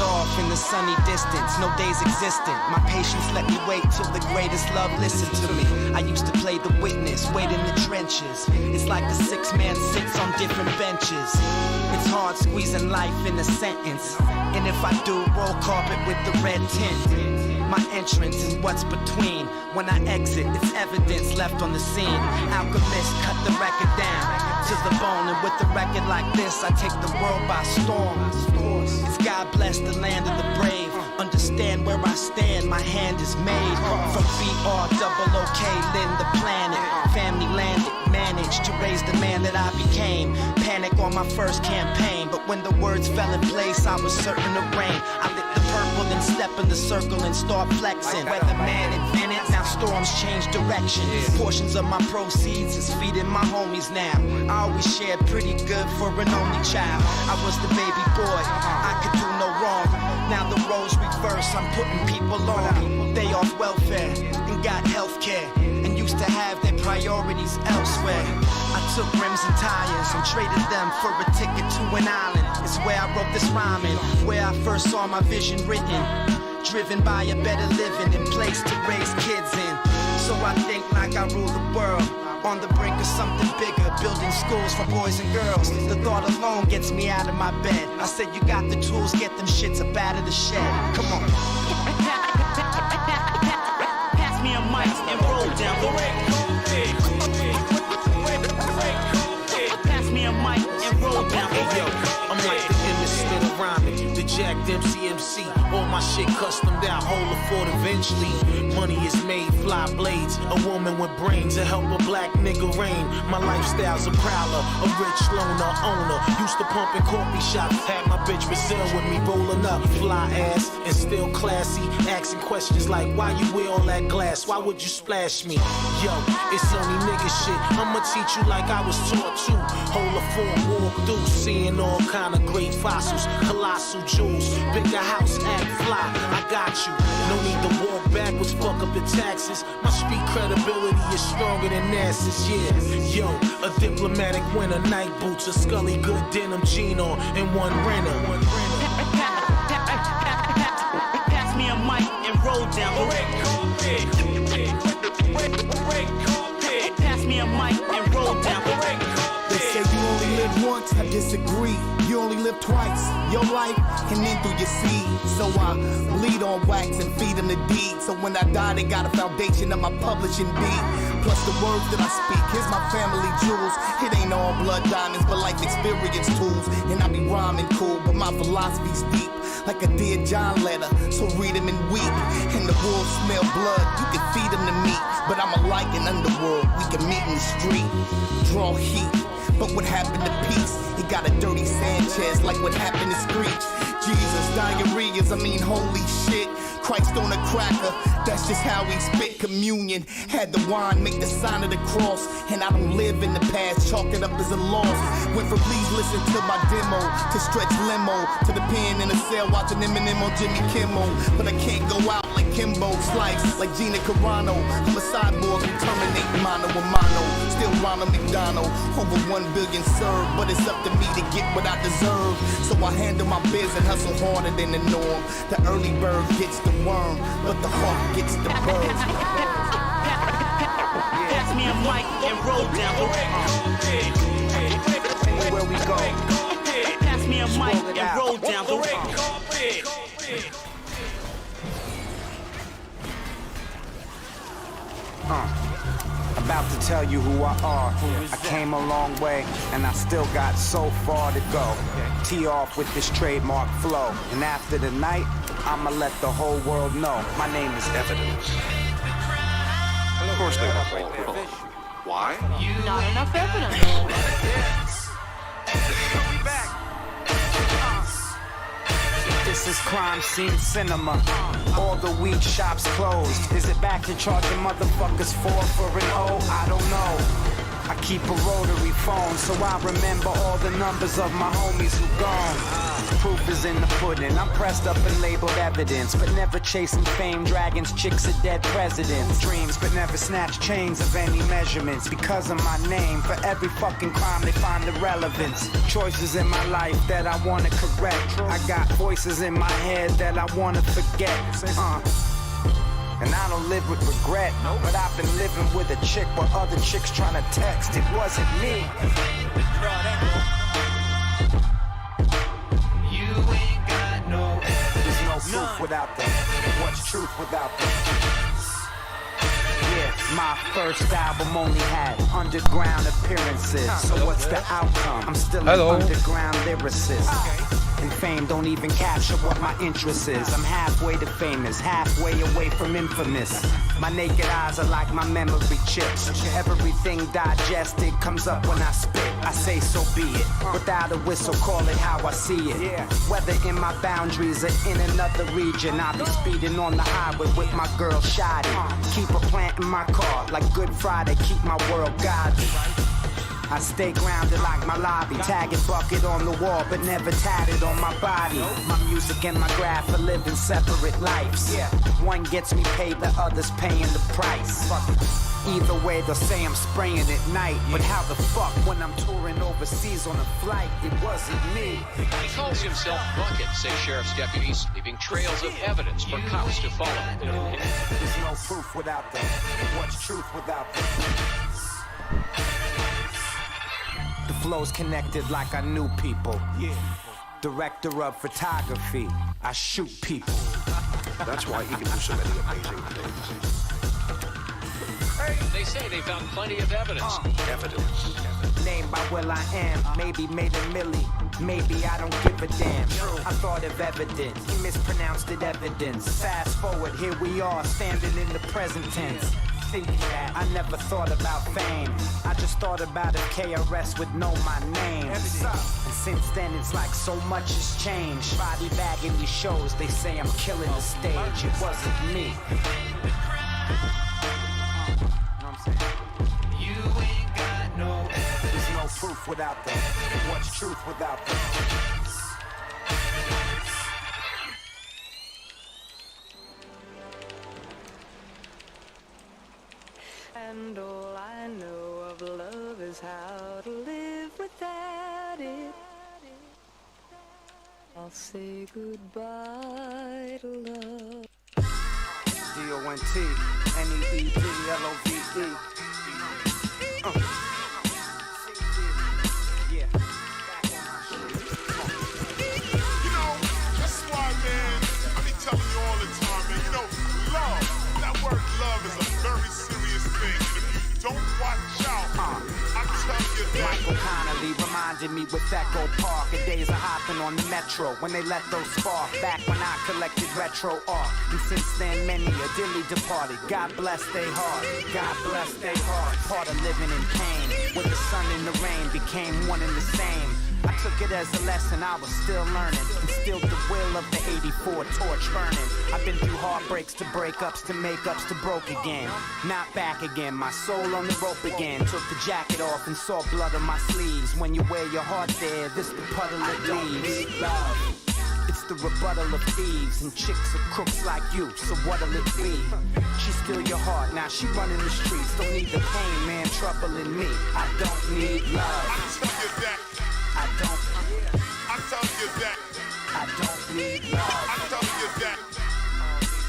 off in the sunny distance, no days existent. My patience let me wait till the greatest love listened to me. I used to play the witness, wait in the trenches. It's like the 6-man sits on different benches. It's hard squeezing life in a sentence. And if I do, roll carpet with the red tint. My entrance is what's between. When I exit, it's evidence left on the scene. Alchemist cut the record down to the bone, and with a record like this, I take the world by storm. It's God bless the land of the brave. Understand where I stand, my hand is made. From BROOK, Lynn the planet. Family landed, managed to raise the man that I became. Panic on my first campaign, but when the words fell in place, I was certain of rain. I lit the purple, then step in the circle and start flexing. Weatherman invented, now storms change direction. Portions of my proceeds is feeding my homies now. I always shared pretty good for an only child. I was the baby boy, I could do no wrong. Now the roles reverse, I'm putting people on. They off welfare and got healthcare, and used to have their priorities elsewhere. I took rims and tires and traded them for a ticket to an island. It's where I wrote this rhyming, where I first saw my vision written. Driven by a better living and place to raise kids in. So I think like I rule the world, on the brink of something bigger, building schools for boys and girls. The thought alone gets me out of my bed. I said you got the tools, get them shits up out of the shed. Come on. Pass me a mic and roll down the Pass me a mic and roll down the Hey yo, I'm like the innocent of rhyming, the jacked MC. All my shit customed out, whole afford eventually. Money is made, fly blades, a woman with brains to help a black nigga reign. My lifestyle's a prowler, a rich loner owner. Used to pump in coffee shops, had my bitch Brazil with me rolling up. Fly ass and still classy, asking questions like why you wear all that glass? Why would you splash me? Yo, it's only nigga shit. I'ma teach you like I was taught to. Hold a full walk through, seeing all kind of great fossils, colossal jewels, bigger house, act fly. I got you. No need to walk backwards, fuck up the taxes. My street credibility is stronger than NASA's, yeah. Yo, a diplomatic winner, night boots, a Scully good denim jean on, and one renter. Pass me a mic and roll down the Pass me a mic and roll down the They say you only live once, I disagree. You only live twice, your life and then through your seed. So I bleed on wax and feed them the deed. So when I die, they got a foundation of my publishing beat. Plus the words that I speak, here's my family jewels. It ain't all blood diamonds, but life experience tools. And I be rhyming cool, but my philosophy's deep. Like a Dear John letter, so read them and weep. And the wolves smell blood, you can feed them to meat. But I'm a like an underworld, we can meet in the street. Draw heat. But what happened to peace? He got a dirty Sanchez like what happened to Screech. Jesus, diarrheas, I mean holy shit. Christ on a cracker, that's just how we spit. Communion, had the wine, make the sign of the cross. And I don't live in the past, chalk it up as a loss. Went from please listen to my demo, to stretch limo, to the pen in the cell watching Eminem on Jimmy Kimmel. But I can't go out like Kimbo, slice like Gina Carano. I'm a cyborg who terminate mano a mano. Still Ronald McDonald, over 1 billion served. But it's up to me to get what I deserve. So I handle my biz and hustle harder than the norm. The early bird gets the worm, but the hawk gets the bird. Pass me a mic and roll down the Where we go? Pass me a mic and roll down the About to tell you who I are. I came a long way, and I still got so far to go. Tee off with this trademark flow, and after the night, I'ma let the whole world know my name is Evidence. Of course they won't fall for it. Why? Not enough evidence. This is crime scene cinema. All the weed shops closed. Is it back to charging motherfuckers for an O? I don't know. I keep a rotary phone so I remember all the numbers of my homies who gone. proof is in the pudding. I'm pressed up and labeled evidence, but never chasing fame. Dragons, chicks, or dead presidents. Dreams, but never snatch chains of any measurements. Because of my name, for every fucking crime they find the relevance. Choices in my life that I wanna correct. I got voices in my head that I wanna forget. And I don't live with regret, but I've been living with a chick while other chicks trying to text. It wasn't me. You ain't got no evidence. There's no proof without them. What's truth without them? Yeah, my first album only had underground appearances. So what's the outcome? I'm still an underground lyricist. And fame don't even capture what my interest is. I'm halfway to famous, halfway away from infamous. My naked eyes are like my memory chips. Everything digested comes up when I spit. I say so be it. Without a whistle, call it how I see it. Whether in my boundaries or in another region, I'll be speeding on the highway with my girl Shotty. Keep a plant in my car like Good Friday, keep my world godly. I stay grounded like my lobby, tagging bucket on the wall, but never tatted on my body. My music and my graph are living separate lives. One gets me paid, the other's paying the price. Either way, they'll say I'm spraying at night. But how the fuck when I'm touring overseas on a flight? It wasn't me. He calls himself Bucket, say sheriff's deputies, leaving trails of evidence for cops to follow. There's no proof without them. What's truth without them? The flow's connected like I knew people. Director of photography, I shoot people. That's why he can do so many amazing things. They say they found plenty of evidence. Named by Will I Am, maybe made a milli. Maybe I don't give a damn. I thought of evidence, he mispronounced it evidence. Fast forward, here we are, standing in the present tense. Thinking that I never thought about fame. I just thought about if KRS would know my name. And since then it's like so much has changed. Body bagging these shows, they say I'm killing the stage. It wasn't me. You ain't got no evidence. There's no proof without them. What's truth without them? And all I know of love is how to live without it. I'll say goodbye to love. D-O-N-T-N-E-E-D-L-O-V-E. Yeah. You know, that's why, man, I be telling you all the time, man, you know, love, that word love is a very serious thing. And if you don't watch out, I'm telling you that. Michael Connolly reminded me with Echo Park the days of hopping on the metro when they let those spark back when I collected retro art. And since then many are dearly departed. God bless they heart, God bless they heart. Part of living in pain, where the sun and the rain became one and the same. I took it as a lesson I was still learning. Instilled the will of the 84 torch burning. I've been through heartbreaks to breakups to makeups to broke again. Not back again, my soul on the rope again. Took the jacket off and saw blood on my sleeves. When you wear your heart there, this the puddle it leaves. It's the rebuttal of thieves and chicks are crooks like you, so what'll it be? She steal your heart, now she running the streets. Don't need the pain, man, trouble in me. I don't need love. I tell you that. I don't I need love. I tell you that.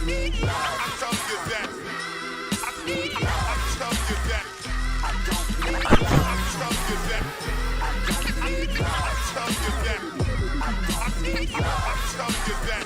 need love. I tell you that. I tell you that. I tell you that. I don't need I tell you that. I don't need I tell you that. I don't need I tell you that.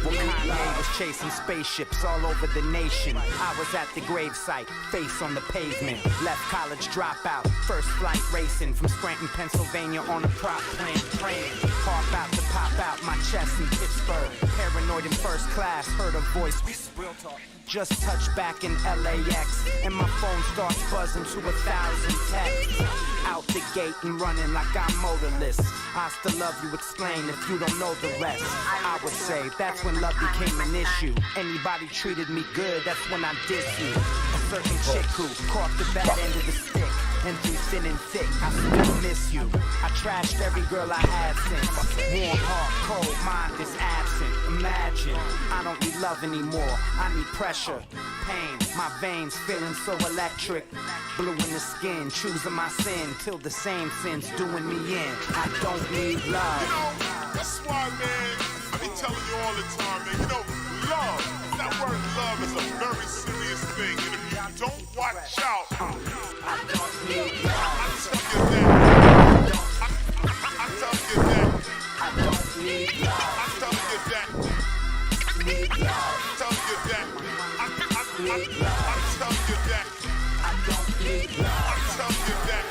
Well, Kanye was chasing spaceships all over the nation. I was at the gravesite, face on the pavement. Left college dropout, first flight racing from Scranton, Pennsylvania on a prop plane, praying. Pop out to pop out my chest in Pittsburgh. Paranoid in first class, heard a voice. Real talk. Just touched back in LAX, and my phone starts buzzing to 1,000 texts. Out the gate and running like I'm motorless. I still love you, explain if you don't know the rest. I would say that's when love became an issue. Anybody treated me good, that's when I diss you. A certain chick who caught the bad end of the stick. And through thin and thick, I still miss you. I trashed every girl I had since. Warm heart. cold, mind is absent. Imagine, I don't need love anymore. I need pressure, pain. My veins feeling so electric. Blue in the skin, choosing my sin. Till the same sin's doing me in. I don't need love. You know, that's why, man, I be telling you all the time, man. You know, love, that word love is a very serious thing. And if you don't watch out, I don't need love. I tell you that. I tell you that. I don't need love. I tell you that. Need love. I tell you that. I Need love. tell you that. I don't need love. I tell you that.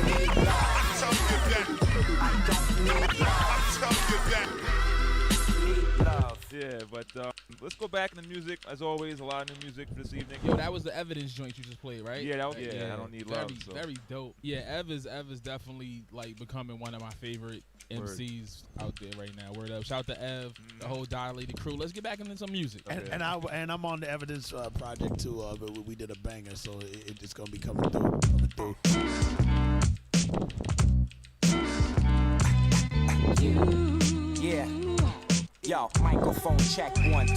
Need love. I tell you that. I don't need love. I tell you that. Need love. Yeah, but let's go back in the music. As always, a lot of new music for this evening. Yo, that was the Evidence joint you just played, right? Yeah, that was, yeah, I don't need love. So. Very dope. Yeah, Ev is definitely like becoming one of my favorite MCs out there right now. Word up. Shout out to Ev, the whole Dilated crew. Let's get back into some music. Okay. And I'm on the Evidence project too. But we did a banger, so it's gonna be coming through. Yeah. Yo, microphone check 1, 2.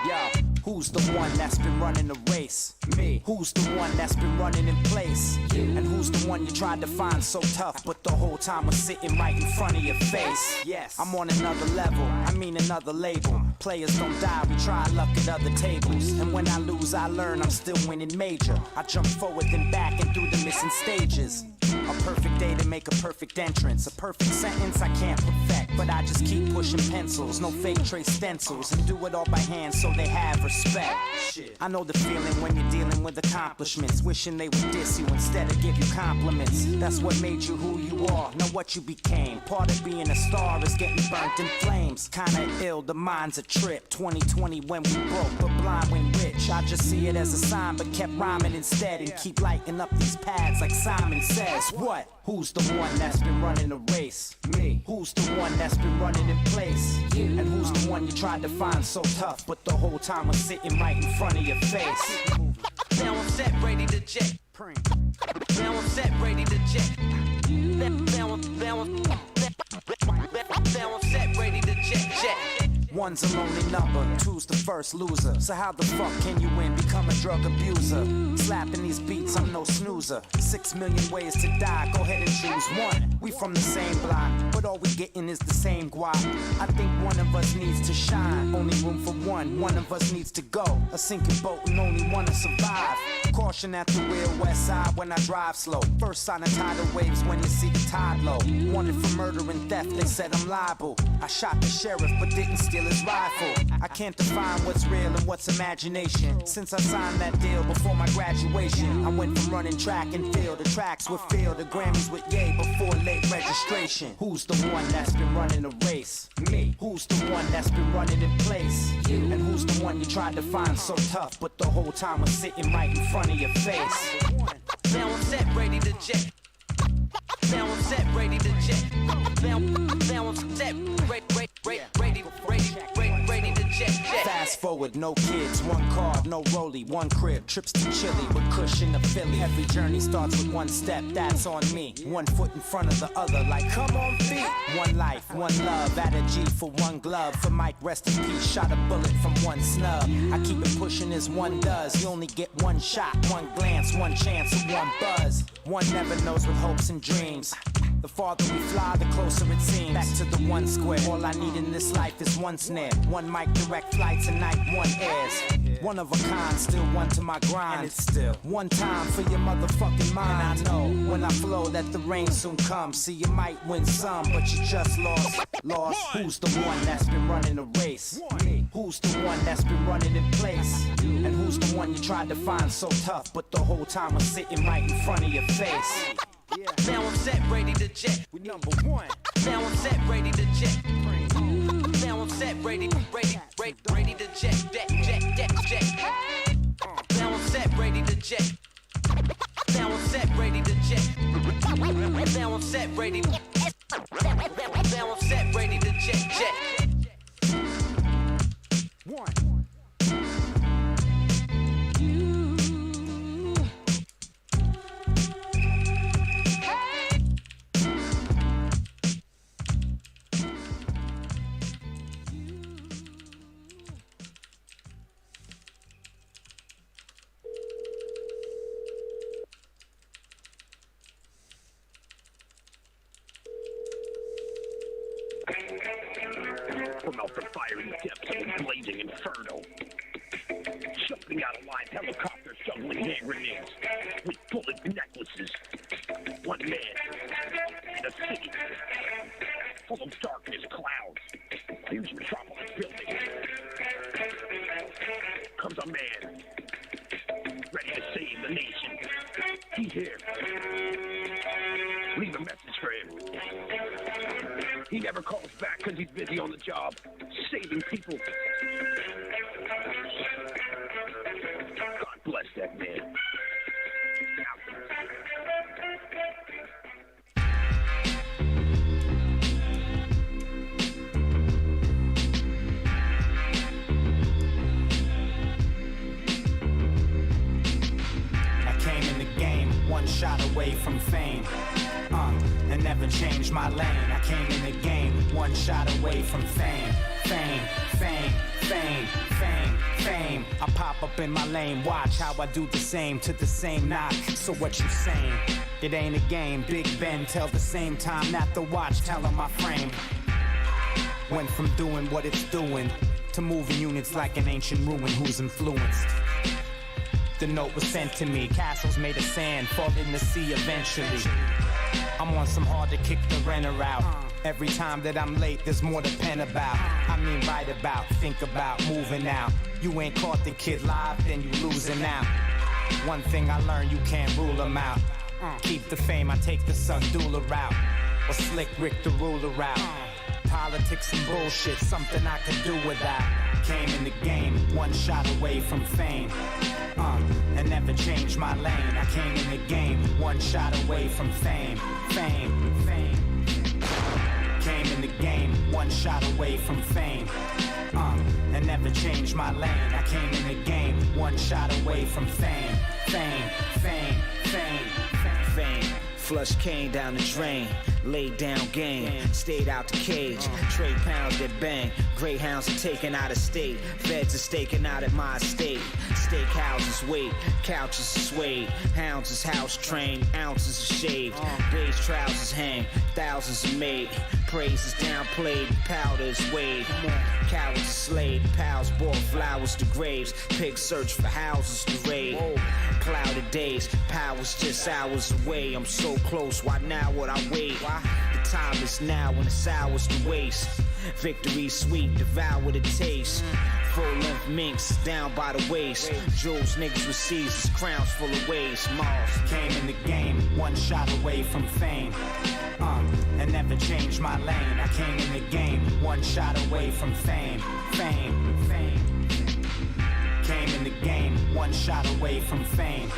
Yo, who's the one that's been running the race? Me. Who's the one that's been running in place? You. And who's the one you tried to find so tough, but the whole time was sitting right in front of your face? Yes. I'm on another level, I mean another label. Players don't die, we try luck at other tables. And when I lose, I learn I'm still winning major. I jump forward then back and through the missing stages. A perfect day to make a perfect entrance. A perfect sentence I can't perfect, but I just keep pushing pencils. No fake trace stencils, and do it all by hand so they have respect. Shit. I know the feeling when you're dealing with accomplishments, wishing they would diss you instead of give you compliments. That's what made you who you are, not what you became. Part of being a star is getting burnt in flames. Kinda ill, the mind's a trip. 2020 when we broke, but blind when rich. I just see it as a sign, but kept rhyming instead and keep lighting up these pads like Simon says. What? Who's the one that's been running the race? Me. Who's the one that's been running in place? You. And who's the one you tried to find so tough, but the whole time was sitting right in front of your face? Now I'm set, ready to jet. Now I'm set, ready to jet. Now I'm set, ready to jet. One's a lonely number, two's the first loser. So how the fuck can you win? Become a drug abuser. Slapping these beats, I'm no snoozer. 6 million ways to die, go ahead and choose one. We from the same block, but all we getting is the same guap. I think one of us needs to shine. Only room for one of us needs to go. A sinking boat and only one to survive. Caution at the wheel, west side when I drive slow. First sign of tidal waves when you see the tide low. Wanted for murder and theft, they said I'm liable. I shot the sheriff but didn't steal his rifle. I can't define what's real and what's imagination. Since I signed that deal before my graduation, I went from running track and field. The tracks were filled, the Grammys with yay before late registration. Who's the one that's been running a race? Me. Who's the one that's been running in place? You. And who's the one you tried to find so tough, but the whole time was sitting right in front of your face? Now I'm set, ready to jet. Now I'm set, ready to jet. Now I'm set, ready to jet. Fast forward, no kids, one car, no rollie, one crib. Trips to Chile with cushion to Philly. Every journey starts with one step, that's on me. 1 foot in front of the other, like come on feet. One life, one love, add a G for one glove. For Mike, rest in peace, shot a bullet from one snub. I keep it pushing as one does. You only get one shot, one glance, one chance, and one buzz. One never knows what hopes and dreams. The farther we fly, the closer it seems. Back to the one square. All I need in this life is one snare. One mic, direct flights, and night one airs. One of a kind, still one to my grind. And it's still one time for your motherfucking mind. And I know when I flow that the rain soon comes. See, you might win some, but you just lost. Who's the one that's been running a race? Me. Who's the one that's been running in place? And who's the one you tried to find so tough, but the whole time was sitting right in front of your face? Now I'm set, ready to jet. We number one. Now I'm set, ready to jet. Now I'm set, ready to jet. Now I'm set, ready to jet. Now I'm set, ready to jet. Now I'm set, ready. Now I'm set, ready to jet. One. from out the fiery depths of a blazing inferno. Jumping out of line, helicopters juggling hand grenades with bullet necklaces. One man in a city full of darkness clouds. A huge metropolis building. Comes a man ready to save the nation. He's here. Leave a message for him. He never calls back because he's busy on the job, saving people. God bless that man. One shot away from fame, and never changed my lane. I came in the game, one shot away from fame. Fame, fame, fame, fame, fame. I pop up in my lane, watch how I do the same to the same knock. So what you saying? It ain't a game. Big Ben tell the same time not to watch, tell him my frame. Went from doing what it's doing to moving units like an ancient ruin who's influenced. The note was sent to me, castles made of sand, fall in the sea eventually. I'm on some hard to kick the renter out. Every time that I'm late, there's more to pen about. I mean write about, think about, moving out. You ain't caught the kid live, then you losing out. One thing I learned, you can't rule them out. Keep the fame, I take the Sundula route. Or Slick Rick the ruler route. Politics and bullshit, something I could do without. Came in the game, one shot away from fame. And never changed my lane. I came in the game, one shot away from fame. Fame, fame. Came in the game, one shot away from fame. And never changed my lane. I came in the game, one shot away from fame. Fame, fame, fame, fame. Flush cane down the drain, laid down game, stayed out the cage, trade pounds that bang, greyhounds are taken out of state, feds are staking out at my estate, steakhouses wait, couches are suede, hounds is house trained, ounces are shaved, beige trousers hang, thousands are made, praise is downplayed, powder is weighed, cowards are slayed, pals bought flowers to graves, pigs search for houses to raid, clouded days, power's just hours away, I'm so close, why now would I wait? The time is now when it's ours to waste. Victory sweet, devour the taste. Full-length minks down by the waist. Jewels niggas with Caesars, crowns full of waste. Mars came in the game, one shot away from fame. And never changed my lane. I came in the game, one shot away from fame. Fame, fame. Came in the game, one shot away from fame.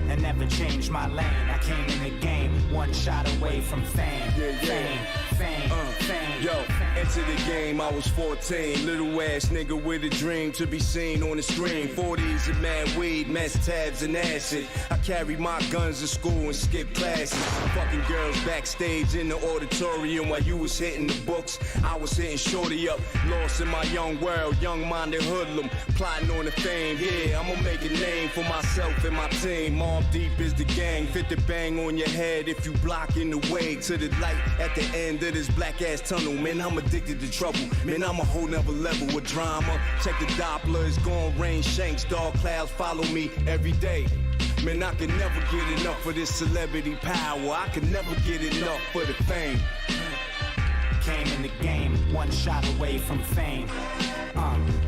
And never changed my lane. I came in the game, one shot away from fame. Fame, fame, fame. Yo, enter the game, I was 14. Little ass nigga with a dream to be seen on the screen. 40s and mad weed, mess tabs and acid. I carry my guns to school and skip classes. Fucking girls backstage in the auditorium while you was hitting the books. I was hitting shorty up, lost in my young world, young-minded hoodlum, plotting on the fame. Yeah, I'ma make a name for myself and my team. Mob Deep is the gang, fit the bang on your head if you blocking the way to the light at the end of this black ass tunnel. Man, I'm addicted to trouble. Man, I'm a whole nother level with drama. Check the Doppler, it's gon' rain shanks. Dark clouds follow me every day. Man, I can never get enough of this celebrity power. I can never get enough for the fame. Came in the game, one shot away from fame.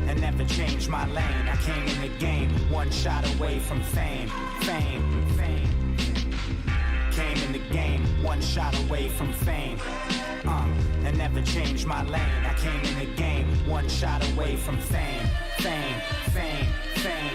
And never changed my lane. I came in the game, one shot away from fame. Fame, fame. Came in the game, one shot away from fame. And never changed my lane. I came in the game, one shot away from fame. Fame, fame, fame.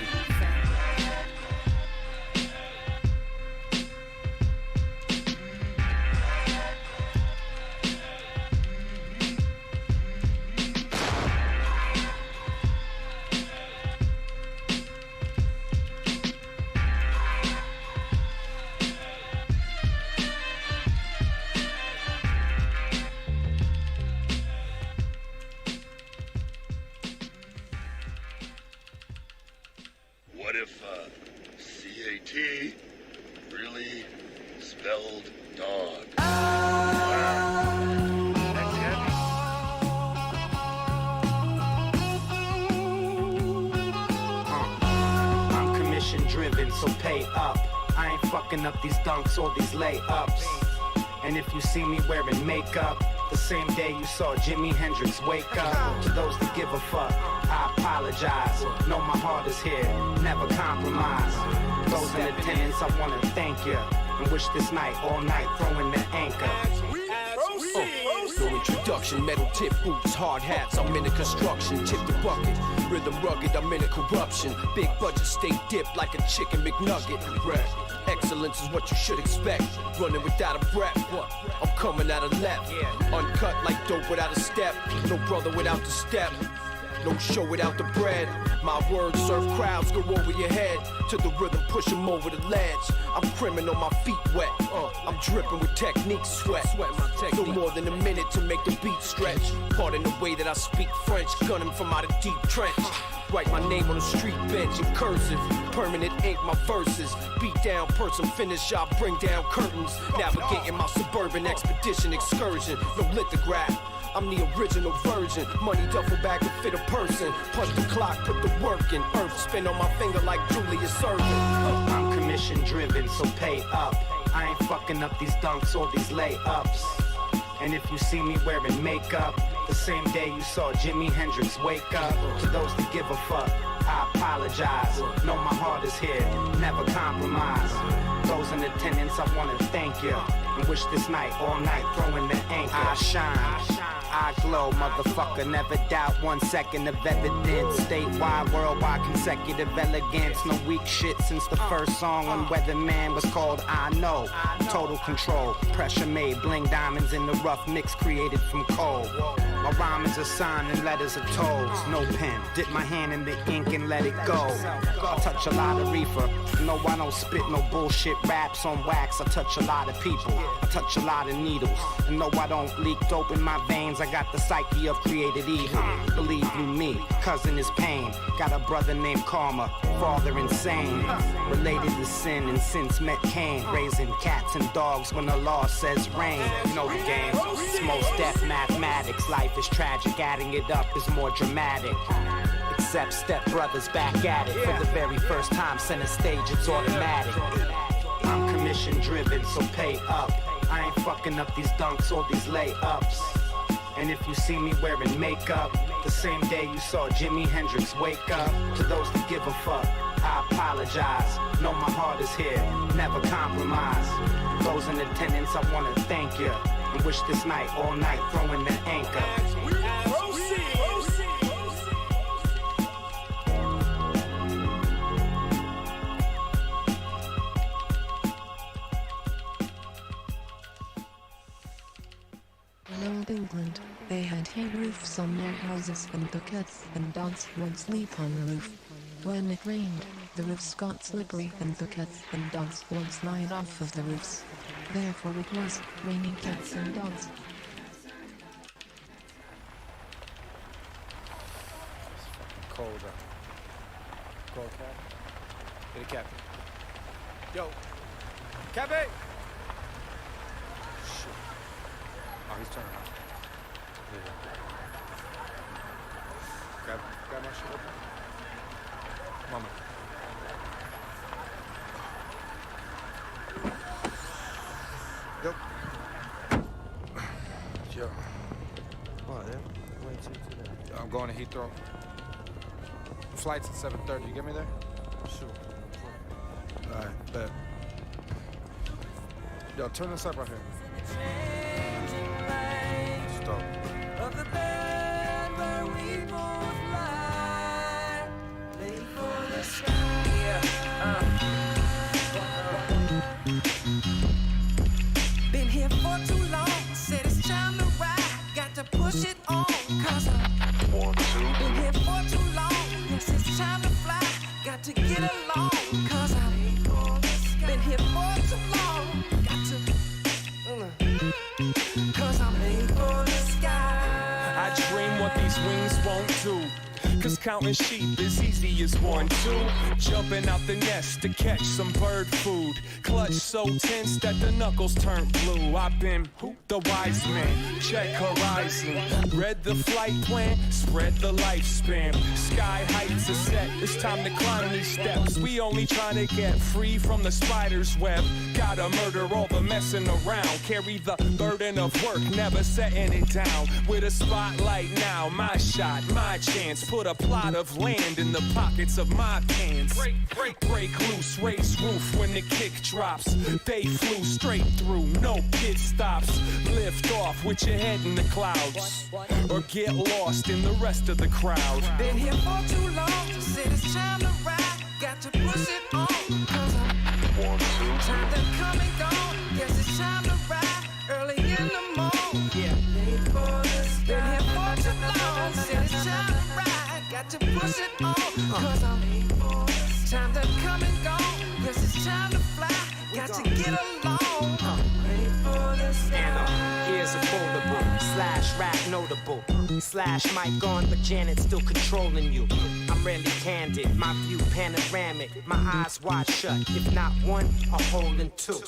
What if C-A-T really spelled dog? so pay up. I ain't fucking up these dunks or these layups. And if you see me wearing makeup, the same day you saw Jimi Hendrix wake up. To those that give a fuck, I apologize. Know my heart is here, never compromise. Those in attendance, I wanna thank you. And wish this night, all night, throwing the anchor. No introduction, metal tip boots, hard hats, I'm in the construction, tip the bucket, rhythm rugged, I'm in a corruption, big budget, stay dipped like a chicken McNugget, excellence is what you should expect, running without a breath, I'm coming out of left, uncut like dope without a step, no brother without the step, no show without the bread. My words serve crowds, go over your head. To the rhythm, push them over the ledge. I'm criminal, my feet wet. I'm dripping with technique, sweat. No more than a minute to make the beat stretch. Pardon the way that I speak French, gunning from out a deep trench. Write my name on a street bench in cursive. Permanent ink, my verses. Beat down person, finish, I bring down curtains. Navigating my suburban expedition excursion. No lithograph. I'm the original version. Money duffel bag to fit a person. Punch the clock, put the work in. Earth spin on my finger like Julius Erving. I'm commission driven, so pay up. I ain't fucking up these dunks or these layups. And if you see me wearing makeup, the same day you saw Jimi Hendrix wake up. To those that give a fuck, I apologize. Know my heart is here, never compromise. Those in attendance, I wanna thank you. And wish this night, all night, throwing the anchor. I shine, I glow, motherfucker, never doubt 1 second of evidence. Statewide, worldwide, consecutive elegance. No weak shit since the first song on Weatherman was called I Know. Total control, pressure made, bling diamonds in the rough mix created from coal. My rhyme is a sign and letters are toes. No pen, dip my hand in the ink and let it go. I touch a lot of reefer. No, I don't spit no bullshit raps on wax. I touch a lot of people. I touch a lot of needles. And no, I don't leak dope in my veins. I got the psyche of created evil. Believe you me, cousin is pain. Got a brother named Karma, father insane. Related to sin and since met Cain. Raising cats and dogs when the law says rain. You know the game. It's most death mathematics. Life is tragic, adding it up is more dramatic. Except step brothers back at it. For the very first time, center stage, it's automatic. I'm commission driven, so pay up. I ain't fucking up these dunks or these layups. And if you see me wearing makeup, the same day you saw Jimi Hendrix wake up. To those that give a fuck, I apologize. Know my heart is here, never compromise. Those in attendance, I wanna thank you. And wish this night, all night, throwing the anchor. In old England, they had hay roofs on their houses and the cats and dogs would sleep on the roof. When it rained, the roofs got slippery and the cats and dogs would slide off of the roofs. Therefore it was raining cats and dogs. Cold up. Cold cap. Get a captain. Yo. Cappy! Shit. Oh, he's turning on. Yeah. Grab my shit open. Mama. Yo. Yo. What, yeah? Wait till today. I'm going to Heathrow. Flight's at 7:30. You get me there? Sure. Alright, bet. Yo, turn this up right here. Stop. Of the bed where we both lie, lay for the sky. Been here for too long, said it's time to ride. Got to push it on, cause I've been here for too long. Yes, it's time to fly. Got to get along, cause I've been here for too long. Got to, cause I'm made for the sky. I dream what these wings won't do. Cause counting sheep is easy as 1, 2. Jumping out the nest to catch some bird food. Clutch so tense that the knuckles turned blue. I've been the wise man, check horizon, read the flight plan, spread the lifespan. Sky heights are set, it's time to climb these steps. We only trying to get free from the spider's web. Gotta murder all the messing around, carry the burden of work, never setting it down. With a spotlight now, my shot, my chance. Put a plot of land in the pockets of my pants. Break loose, race roof when the kick drops. They flew straight through, no pit stops. Lift off with your head in the clouds, or get lost in the rest of the crowd. Been here for too long, said it's time to ride. Got to push it on, cause I'm time to come and go. Guess it's time to ride early in the morning. Yeah, late for this. Been here for too long, said it's time to ride. Got to push it on, cause I'm late for this. Time to come and go. Guess it's time to fly. Got to get along. Late for this. And here's a foldable slash rap notable slash mic on, but Janet's still controlling you. I'm really candid, my view panoramic, my eyes wide shut. If not one, a hole in two.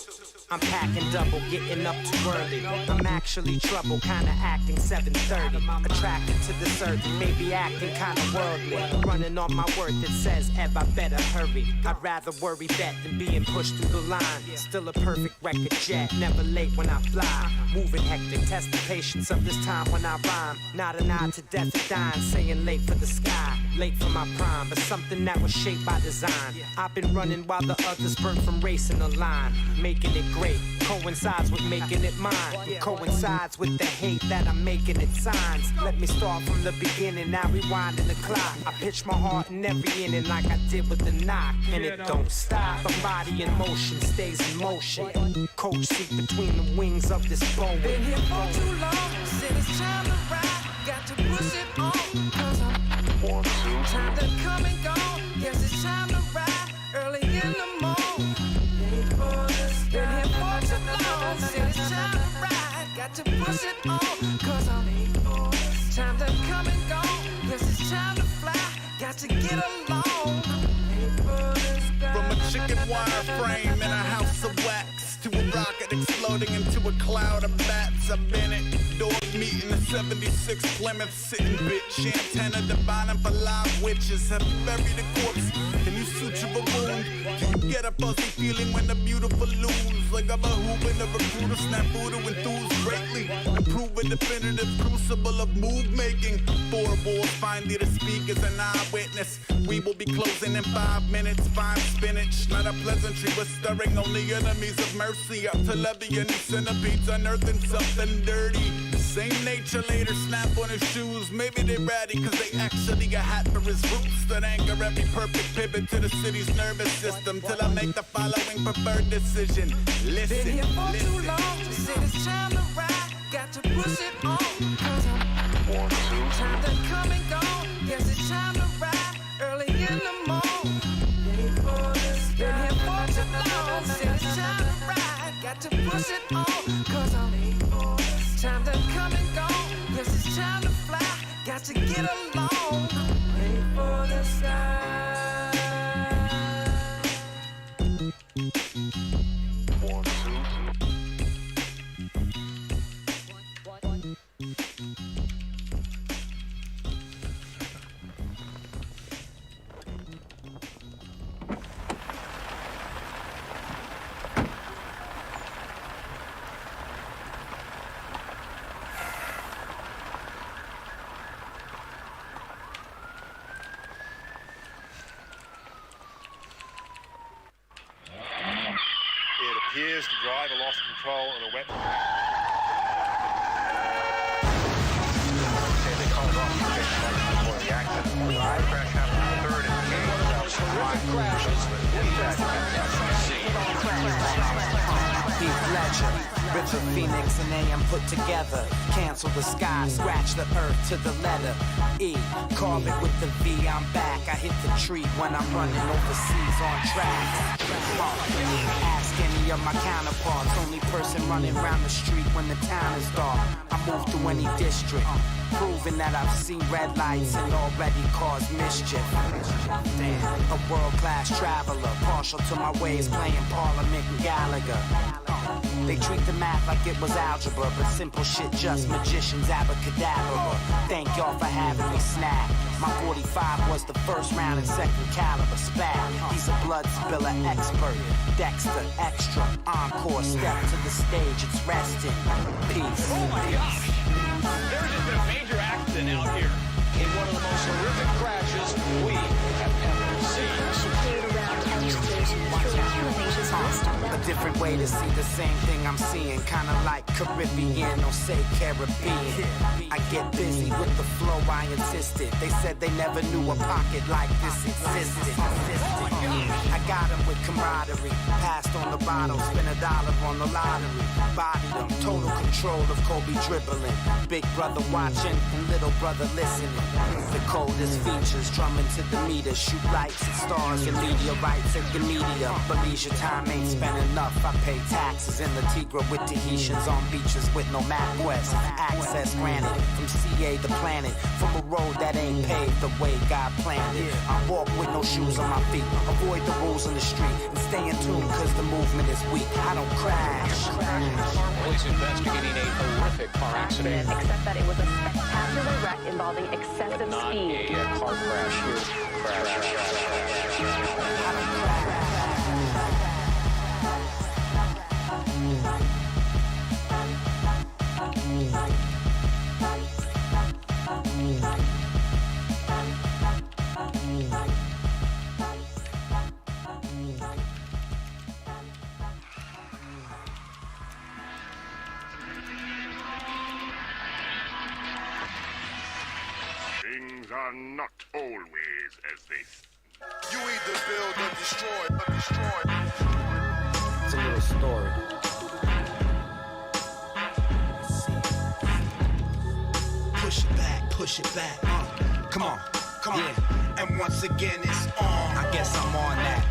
I'm packing double, getting up too early. I'm actually trouble, kinda acting 7:30. Attracted to the certain, maybe acting kinda worldly. Running on my word that says, Ev, I better hurry. I'd rather worry that than being pushed through the line. Still a perfect record jet, never late when I fly. Moving hectic, test the patience of this time when I rhyme. Not an eye to death or dying, saying late for the sky. Late for my prime, but something that was shaped by design. I've been running while the others burn from racing the line. Making it great, coincides with making it mine. Coincides with the hate that I'm making it signs. Let me start from the beginning, now rewinding the clock. I pitch my heart in every inning like I did with the knock. And it don't stop, the body in motion stays in motion. Coach seat between the wings of this boat. Been here for too long, said it's time to ride. Got to push it on, cause I'm time to come and go. Guess it's time to ride early in the morning. Late for this. Been here for too long, said it's time to ride. Got to push it on, cause I'm late for this. Time to come and go. Guess it's time to fly. Got to get along. Late for this. From a chicken wire frame in a house of wax to a rocket exploding into a cloud of bats. I've been it. Dog meat in a 76 Plymouth sitting bitch. Antenna divining for live witches. Have you buried a corpse? Can you suture a wound? Do you get a fuzzy feeling when the beautiful lose? Like I'm a hoop in a recruiter, snap voodoo enthused greatly. Improve a definitive crucible of move making. 4 walls finally to speak as an eyewitness. We will be closing in 5 minutes. Fine spinach, not a pleasantry. We're stirring only enemies of mercy. Up to levy any centipedes unearthing something dirty. Same nature later snap on his shoes. Maybe they ratty cause they actually got hat for his roots. That anchor every perfect pivot to the city's nervous system. Till I make the following preferred decision. Listen, been here for too long, said it's time to ride. Got to push it on, cause I'm time to come and go. Guess it's time to ride early in the morning. Late for this. Been here for too long, said it's time to ride. Got to push it on, cause I'm late for this. Time to come and go. Guess it's time to fly. Got to get along. Wait for the sky. Appears the driver lost control on a wet. Heath Ledger. River, Phoenix, and AM put together. Cancel the sky, scratch the earth to the letter E. Carve it with the V, I'm back. I hit the tree when I'm running overseas on track. Ask any of my counterparts. Only person running around the street when the town is dark. I move through any district, proving that I've seen red lights and already caused mischief. Damn, a world-class traveler, partial to my ways, playing Parliament and Gallagher. They treat the math like it was algebra, but simple shit just magicians abracadabra. Thank y'all for having me snap. My 45 was the first round and second caliber spat. He's a blood spiller expert, Dexter, extra, encore, step to the stage, it's resting. Peace. Oh my gosh! There's just a major accident out here in one of the most horrific crashes we have ever seen. A different way to see the same thing I'm seeing, kinda like Caribbean or say Caribbean. I get busy with the flow, I insisted. They said they never knew a pocket like this existed. I got them with camaraderie, passed on the bottle, spent $1 on the lottery. Bodied them, total control of Kobe dribbling. Big brother watching and little brother listening. The coldest features, drumming to the meter. Shoot lights and stars and meteorites at the media. But leisure time ain't spent enough. I pay taxes in the Tigre with Tahitians on beaches with no MapQuest. Access granted from CA the planet, from a road that ain't paved the way God planned it. I walk with no shoes on my feet, avoid the rules in the street, and stay in tune cause the movement is weak. I don't crash. Police investigating a horrific car accident. Except that it was a spectacular wreck involving excessive Not speed. a car crash here. Crash. I don't crash. Things are not always as they You either build or destroy, It's a little story. Push it back. Come on. Yeah. And once again it's on. I guess I'm on that.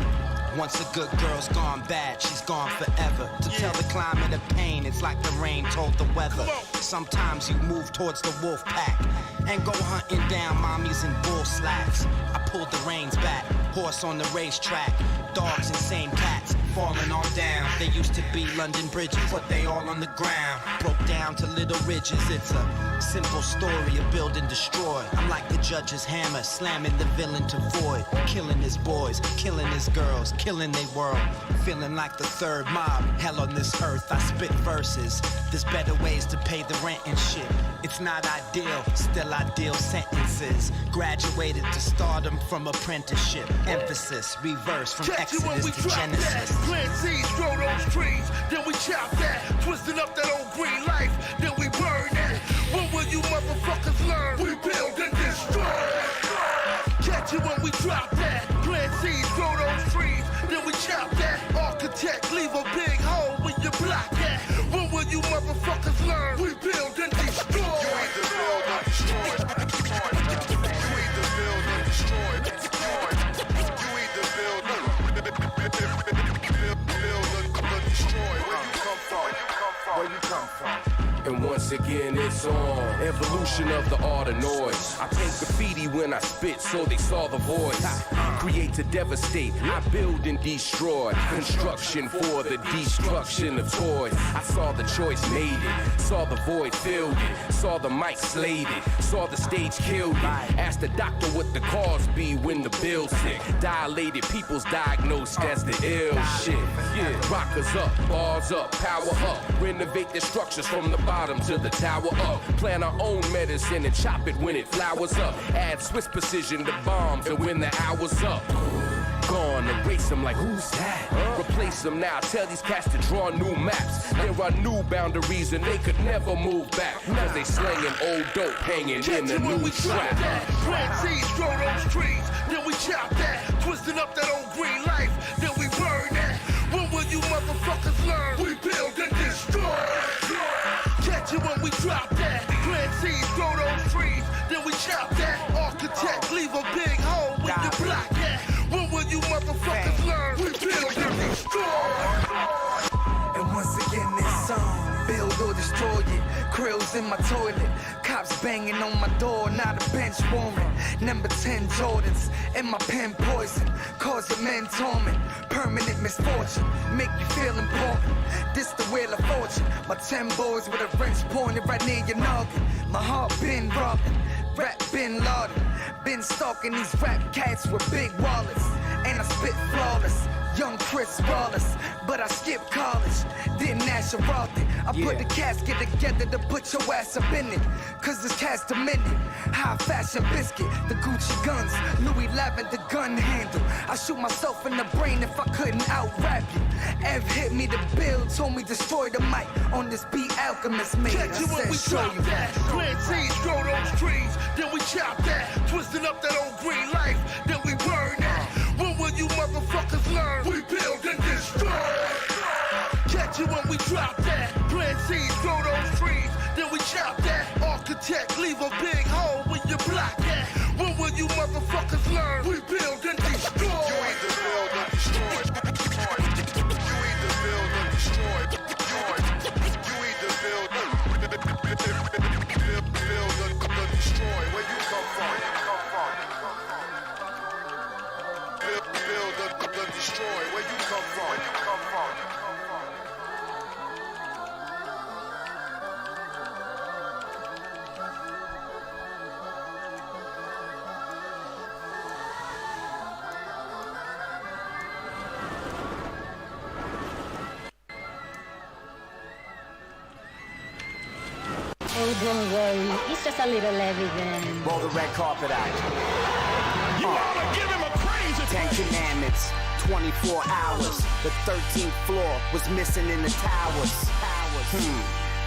Once a good girl's gone bad, she's gone forever. To tell the climate of pain, it's like the rain told the weather. Sometimes you move towards the wolf pack and go hunting down mommies in bull slacks. I pulled the reins back, horse on the racetrack, dogs and same cats falling all down. They used to be London bridges, but they all on the ground. Broke down to little ridges. It's a simple story of build and destroy. I'm like the judge's hammer, slamming the villain to void. Killing his boys, killing his girls, killing their world. Feeling like the third mob. Hell on this earth, I spit verses. There's better ways to pay the rent and shit. It's not ideal, still ideal sentences. Graduated to stardom from apprenticeship. Emphasis, reverse from Exodus to Genesis. Plant seeds, grow those trees, then we chop that. Twisting up that old green life, then we burn that. What will you motherfuckers learn? We build and destroy. Catch it when we drop that. Plant seeds, grow those trees, then we chop that. Architect, leave a big hole when you block that. What will you motherfuckers learn? We build and destroy. You either build or destroy. You either build or destroy. You either build or destroy. Where you come from? And once again it's on. Evolution of the art of noise. I paint graffiti when I spit so they saw the voice. Create to devastate, I build and destroy. Construction for the destruction of toys. I saw the choice made it, saw the void filled it, saw the mic slayed it, saw the stage killed it. Asked the doctor what the cause be when the bill's sick. Dilated people's diagnosed as the ill shit. Yeah, rockers up, bars up, power up. Renovate the structures from the bottom to the tower up. Plant our own medicine and chop it when it flowers up. Add Swiss precision to bombs and when the hour's up. Gone, erase them like who's that? Replace them now, tell these cats to draw new maps. There are new boundaries and they could never move back. Cause they slinging old dope hanging in the new trap. Plant seeds, grow those trees, then we chop that. Twisting up that old green life, then we burn that. What will you motherfuckers learn? We build and destroy. Catch it when we drop that. Plant seeds, grow those trees, then we chop that. Architect, leave a big hole when you block that. When will you motherfuckers learn? We build and destroy. And once again this song, build or destroy it. Krills in my toilet, cops banging on my door, not a bench warrant. Number 10 Jordans, and my pen poison, causing men torment. Permanent misfortune, make you feel important. This the wheel of fortune. My 10 boys with a wrench pointed right near your noggin. My heart been robbing, rap been lauding. Been stalking these rap cats with big wallets. And I spit flawless, young Chris Wallace. But I skipped college, didn't Asheroth it. I put the casket together to put your ass up in it. Cause it's cast a minute. High fashion biscuit, the Gucci guns, Louis XI, the gun handle. I shoot myself in the brain if I couldn't out-rap you. Ev hit me the bill, told me destroy the mic. On this beat Alchemist made it. Catch you when we drop that. Plant seeds, grow those trees, then we chop that. Twisting up that old green life, then we burn that. When will you motherfuckers learn? We build and destroy. Catch you when we drop that. Plant seeds, grow those trees, then we chop that. Architect, leave a big hole when you block that. When will you motherfuckers learn? We build and destroy. You either build or destroy. You either build or destroy. You either build or destroy. Where you come from? Build or destroy. Where you come from? Oh, don't worry. It's just a little evidence. Roll the red carpet out. You wanna give him a crazy 10 commandments, 24 hours. The 13th floor was missing in the towers.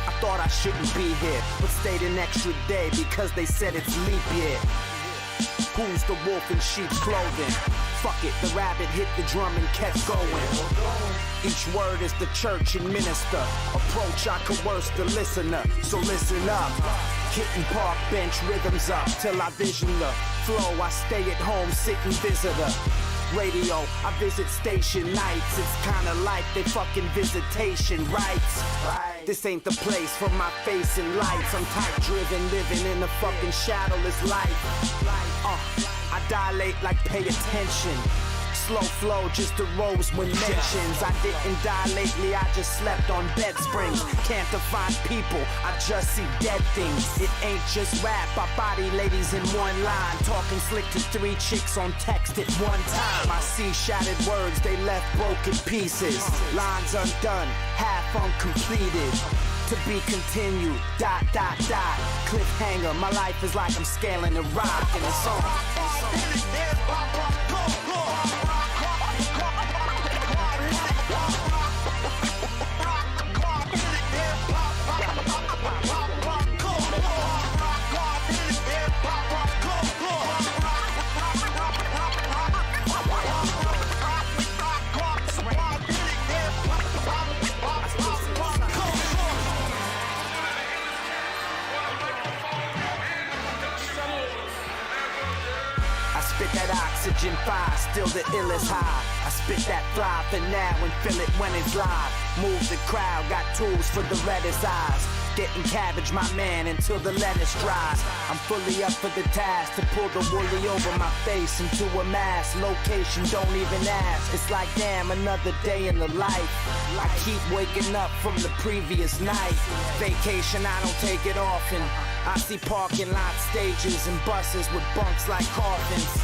I thought I shouldn't be here, but stayed an extra day because they said it's leap year. Who's the wolf in sheep's clothing? Fuck it, the rabbit hit the drum and kept going. Each word is the church and minister. Approach, I coerce the listener, so listen up. Kitten park bench rhythms up till I vision the flow. I stay at home, sitting visitor. Radio, I visit station nights. It's kinda like they fucking visitation rights. This ain't the place for my face and lights. I'm type driven, living in a fucking shadowless light. I dilate like pay attention. Slow flow just arose when mentions. I didn't die lately, I just slept on bed springs. Can't define people, I just see dead things. It ain't just rap, I body ladies in one line. Talking slick to 3 chicks on text at one time. I see shattered words, they left broken pieces. Lines undone, half uncompleted. To be continued, ... Cliffhanger, my life is like I'm scaling a rock in a song. That oxygen fire, still the illest high. I spit that fly for now and feel it when it's live. Move the crowd, got tools for the reddest eyes. Getting cabbage, my man, until the lettuce dries. I'm fully up for the task to pull the woolly over my face into a mask. Location, don't even ask. It's like damn, another day in the life. I keep waking up from the previous night. Vacation, I don't take it often. I see parking lot stages and buses with bunks like coffins.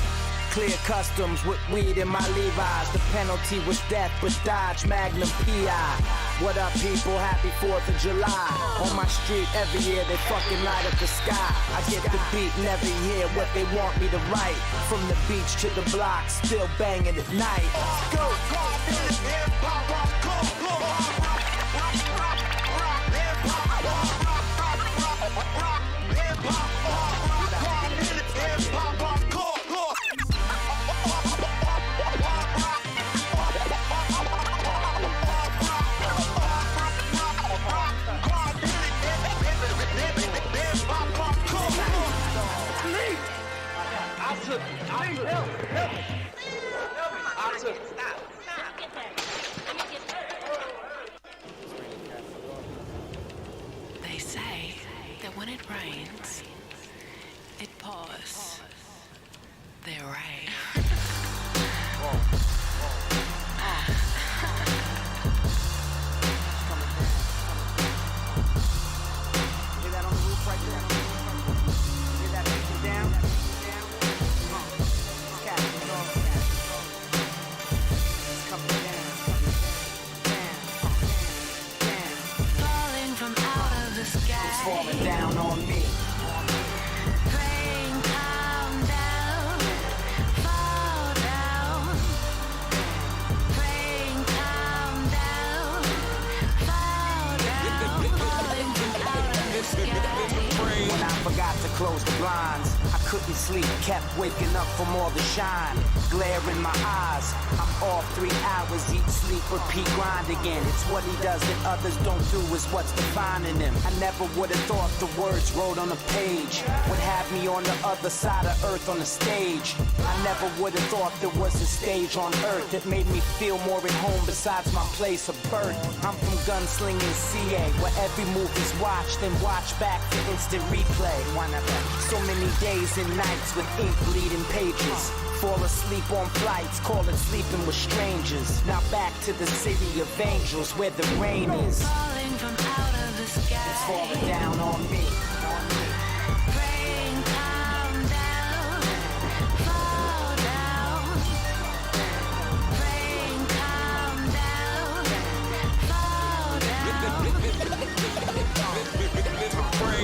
Clear customs with weed in my Levi's. The penalty was death, but Dodge Magnum PI. What up, people? Happy 4th of July. On my street every year, they fucking light up the sky. I get the beat, never hear what they want me to write. From the beach to the block, still banging at night. Go! They say that when it rains, it pours their rain. Hear that on the roof right there? Hear that making down? It's catching on. It's coming down. Falling from out of the sky. It's falling down on me. Rain, calm down. Fall down. Rain, calm down. Fall down. Falling from out of the sky. When I forgot to close the blinds, I couldn't sleep, kept waking up from all the shine. Glare in my eyes, I'm off 3 hours, eat, sleep, repeat, grind again. It's what he does that others don't do is what's defining him. I never would have thought the words wrote on a page would have me on the other side of earth on the stage. I never would have thought there was a stage on earth that made me feel more at home besides my place of birth. I'm from gunslinging CA, where every move is watched and watched back for instant replay. So many days and nights with ink bleeding pages. Fall asleep on flights, call it sleeping with strangers. Now back to the city of angels where the rain is. Falling from out of the sky. It's falling down on me. Rain, calm down. Fall down. Rain, calm down. Fall down.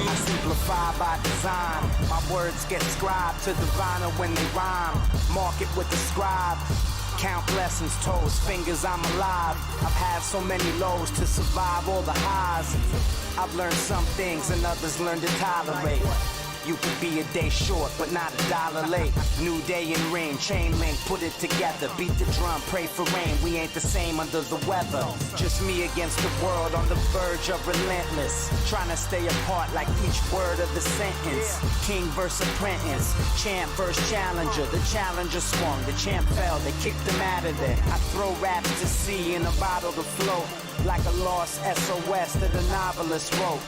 I simplify by design. My words get scribed to the vinyl when they rhyme. Mark it with the scribe. Count blessings, toes, fingers, I'm alive. I've had so many lows to survive all the highs. I've learned some things and others learned to tolerate. You could be a day short, but not a dollar late. New day and ring, chain link, put it together. Beat the drum, pray for rain. We ain't the same under the weather. Just me against the world on the verge of relentless. Trying to stay apart like each word of the sentence. King versus apprentice, champ versus challenger. The challenger swung, the champ fell. They kicked him out of there. I throw raps to sea in a bottle to float. Like a lost SOS that a novelist wrote.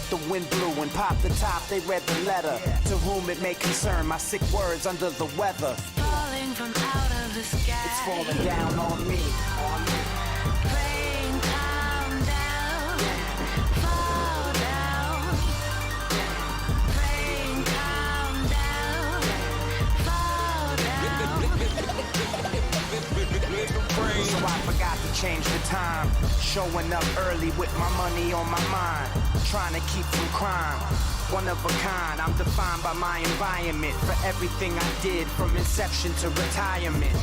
The wind blew and popped the top, they read the letter. To whom it may concern, my sick words under the weather. Falling from out of the sky. It's falling down on me. Rain, calm down. Fall down. Rain, calm down. Fall down. So I forgot to change the time. Showing up early with my money on my mind. Trying to keep from crime. One of a kind, I'm defined by my environment. For everything I did from inception to retirement.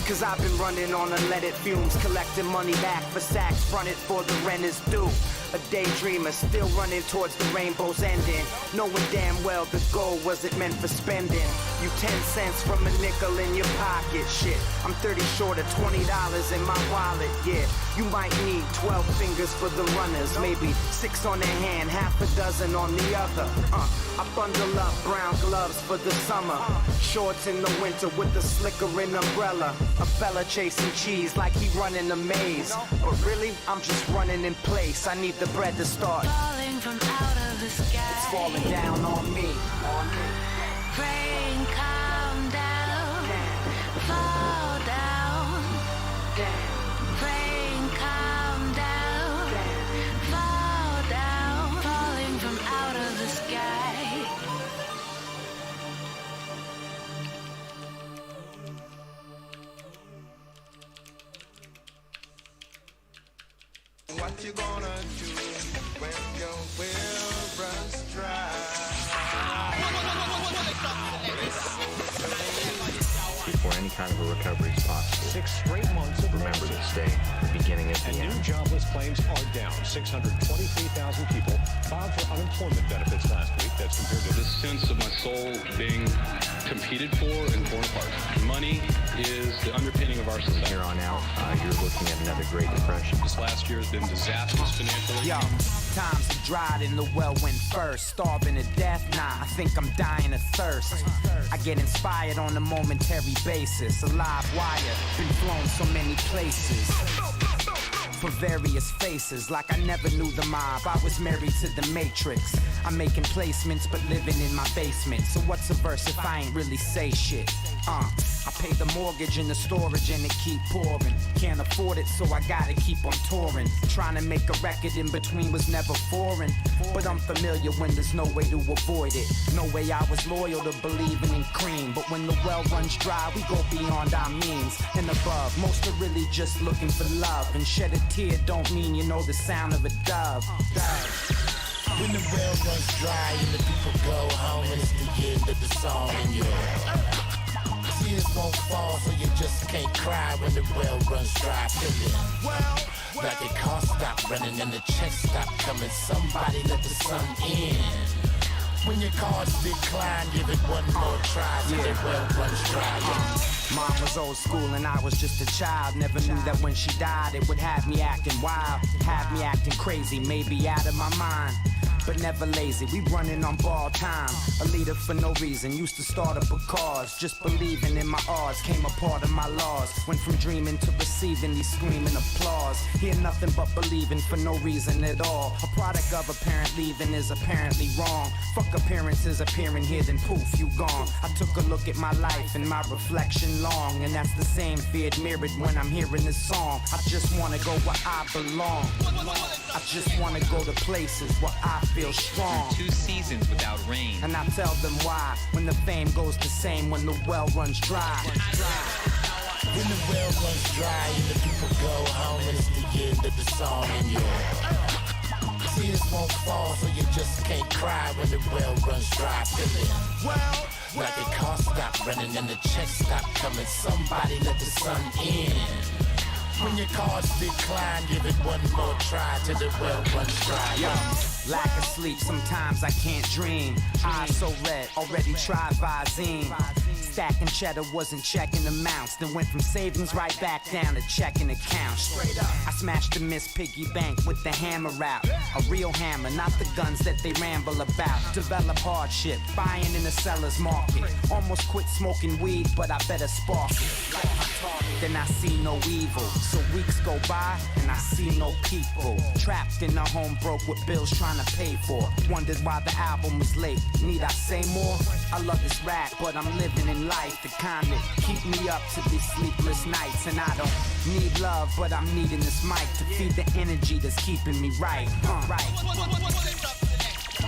Cause I've been running on unleaded fumes, collecting money back for sacks, fronted for the rent is due. A daydreamer, still running towards the rainbow's ending. Knowing damn well the goal wasn't meant for spending. You 10 cents from a nickel in your pocket, shit. I'm 30 short of $20 in my wallet, yeah. You might need 12 fingers for the runners, maybe 6 on their hand, half a dozen on the other. I bundle up brown gloves for the summer, shorts in the winter with the slickering umbrella. A fella chasing cheese like he running a maze, but really I'm just running in place. I need the bread to start. Falling from out of the sky. It's falling down on me. Rain, calm down. Fall down. Rain, calm down. Fall down. Falling from out of the sky. What you gonna do when your will runs dry? Before any kind of a recovery is possible, 6 straight months. Remember to stay the beginning at the end. New jobless claims are down. 623,000 people filed for unemployment benefits last week. That's compared to this sense of my soul being competed for and torn apart. Money is the underpinning of our society. Here on out, you're looking at another Great Depression. This last year has been disastrous financially. Yo, times have dried and the well went first. Starving to death? Nah, I think I'm dying of thirst. I get inspired on a momentary basis. A live wire, been flown so many places. For various faces, like I never knew the mob. I was married to the Matrix. I'm making placements, but living in my basement. So what's a verse if I ain't really say shit? I pay the mortgage and the storage and it keep pouring. Can't afford it, so I gotta keep on touring. Trying to make a record in between was never foreign, but I'm familiar when there's no way to avoid it. No way I was loyal to believing in cream, but when the well runs dry, we go beyond our means and above. Most are really just looking for love, and shed a tear don't mean you know the sound of a dove. When the well runs dry and the people go home, and it's the end of the song, and tears won't fall, so you just can't cry when the well runs dry. Feel it like the car stop running and the checks stop coming. Somebody let the sun in. When your cards decline, give it one more try till the well runs dry. Mom was old school and I was just a child. Never knew that when she died it would have me acting wild, have me acting crazy, maybe out of my mind. But never lazy, we running on ball time. A leader for no reason, used to start up a cause. Just believing in my odds, came a part of my laws. Went from dreaming to receiving these screaming applause. Hear nothing but believing for no reason at all. A product of apparent leaving is apparently wrong. Fuck appearances appearing here, then poof, you gone. I took a look at my life and my reflection long, and that's the same fear mirrored when I'm hearing this song. I just wanna go where I belong. I just wanna go to places where I feel strong. 2 seasons without rain. And I tell them why. When the fame goes the same when the well runs dry. When the well runs dry and the people go home, and it's the end of the song, and tears won't fall, so you just can't cry when the well runs dry. Feel it like the car stop running and the checks stop coming. Somebody let the sun in. When your cards decline, give it one more try till the well runs dry. Lack of sleep, sometimes I can't dream. Eyes so red, already tried Visine. Stacking cheddar, wasn't checking amounts. Then went from savings right back down to checking accounts. I smashed the Miss Piggy Bank with the hammer out. A real hammer, not the guns that they ramble about. Develop hardship, buying in the seller's market. Almost quit smoking weed, but I better spark it. Then I see no evil. So weeks go by and I see no people. Trapped in a home broke with bills trying to pay for. Wondered why the album was late. Need I say more? I love this rap, but I'm living in life. The kind that keep me up to these sleepless nights. And I don't need love, but I'm needing this mic to feed the energy that's keeping me right.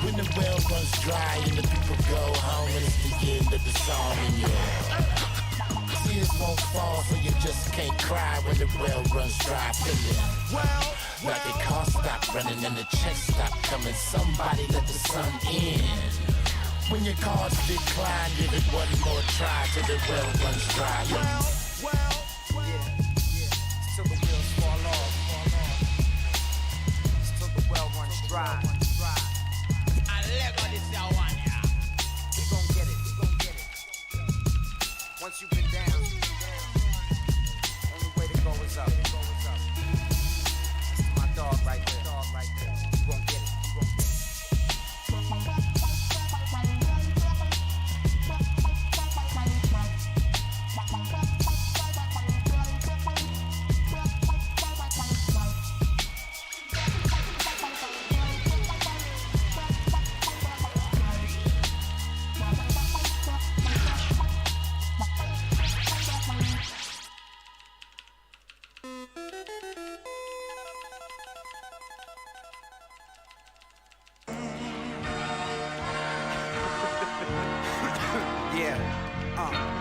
When the well runs dry and the people go home, and it's the end of the song, and tears won't fall, so you just can't cry when the well runs dry. Feel it like the car stop running and the checks stop coming. Somebody let the sun in. When your cards decline, give it one more try till the well runs dry. Till the wheels fall off. Till the well runs dry. We gon' get it. Once you've been down, only way to go is up. That's my dog right there. You gon' get it.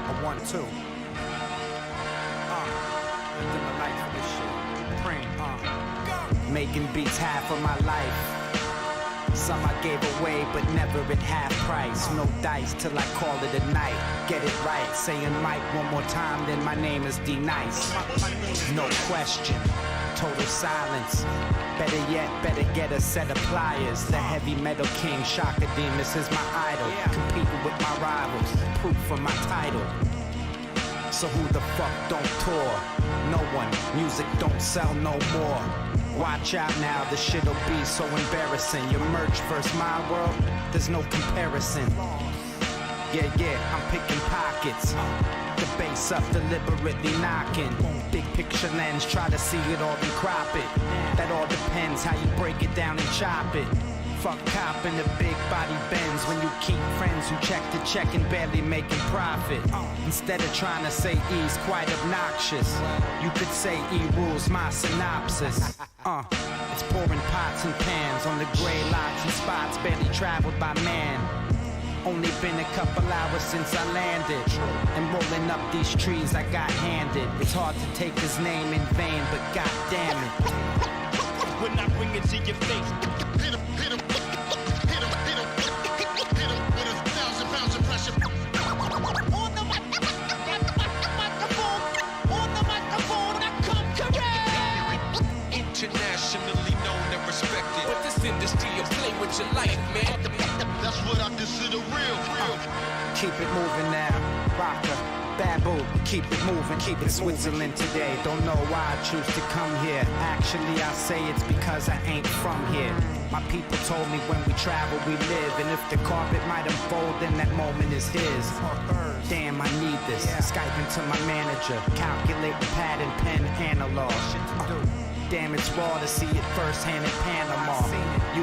A 1-2. Living the life of this shit. Praying, making beats half of my life. Some I gave away, but never at half price. No dice till I call it a night. Get it right, saying Mike one more time, then my name is D Nice. No question, total silence. Better yet, better get a set of pliers. The heavy metal king, Shaka Demus is my idol. Competing with my rivals, proof for my title. So who the fuck don't tour? No one, music don't sell no more. Watch out now, this shit'll be so embarrassing. Your merch versus my world, there's no comparison. Yeah, I'm picking pockets. The bass up, deliberately knocking. Big picture lens, try to see it all and crop it. That all depends how you break it down and chop it. Fuck copping the big body bends when you keep friends who check to check and barely making profit. Instead of trying to say E's quite obnoxious, you could say E rules my synopsis. It's pouring pots and pans on the gray lots and spots barely traveled by man. Only been a couple hours since I landed, and rolling up these trees I got handed. It's hard to take his name in vain, but god damn it. When I bring it to your face, hit him with 1,000 pounds of pressure. On the microphone, I come correct. Internationally known and respected, but this industry will play with your life, man. That's what I consider real. Keep it moving now, rocker, baboo, keep it moving, keep it Switzerland today. Don't know why I choose to come here. Actually, I say it's because I ain't from here. My people told me when we travel, we live, and if the carpet might unfold, then that moment is his. Damn, I need this. Skyping to my manager, calculating pad and pen analog. Damn, it's raw to see it firsthand in Panama.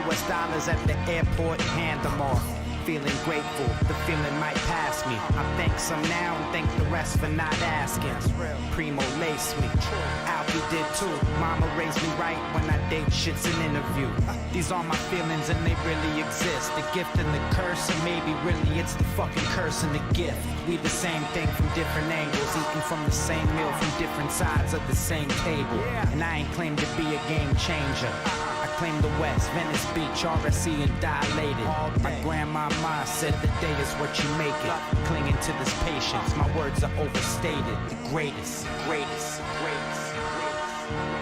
US dollars at the airport, hand them off. Feeling grateful, the feeling might pass me. I thank some now and thank the rest for not asking. Primo laced me, Alfie did too. Mama raised me right when I date shit's an interview. These are my feelings and they really exist. The gift and the curse, or maybe really it's the fucking curse and the gift. We the same thing from different angles, eating from the same meal from different sides of the same table. And I ain't claimed to be a game changer. I claim the West, Venice Beach, RSC and dilated. My grandmama said the day is what you make it. Clinging to this patience, my words are overstated. The greatest, greatest, greatest, greatest.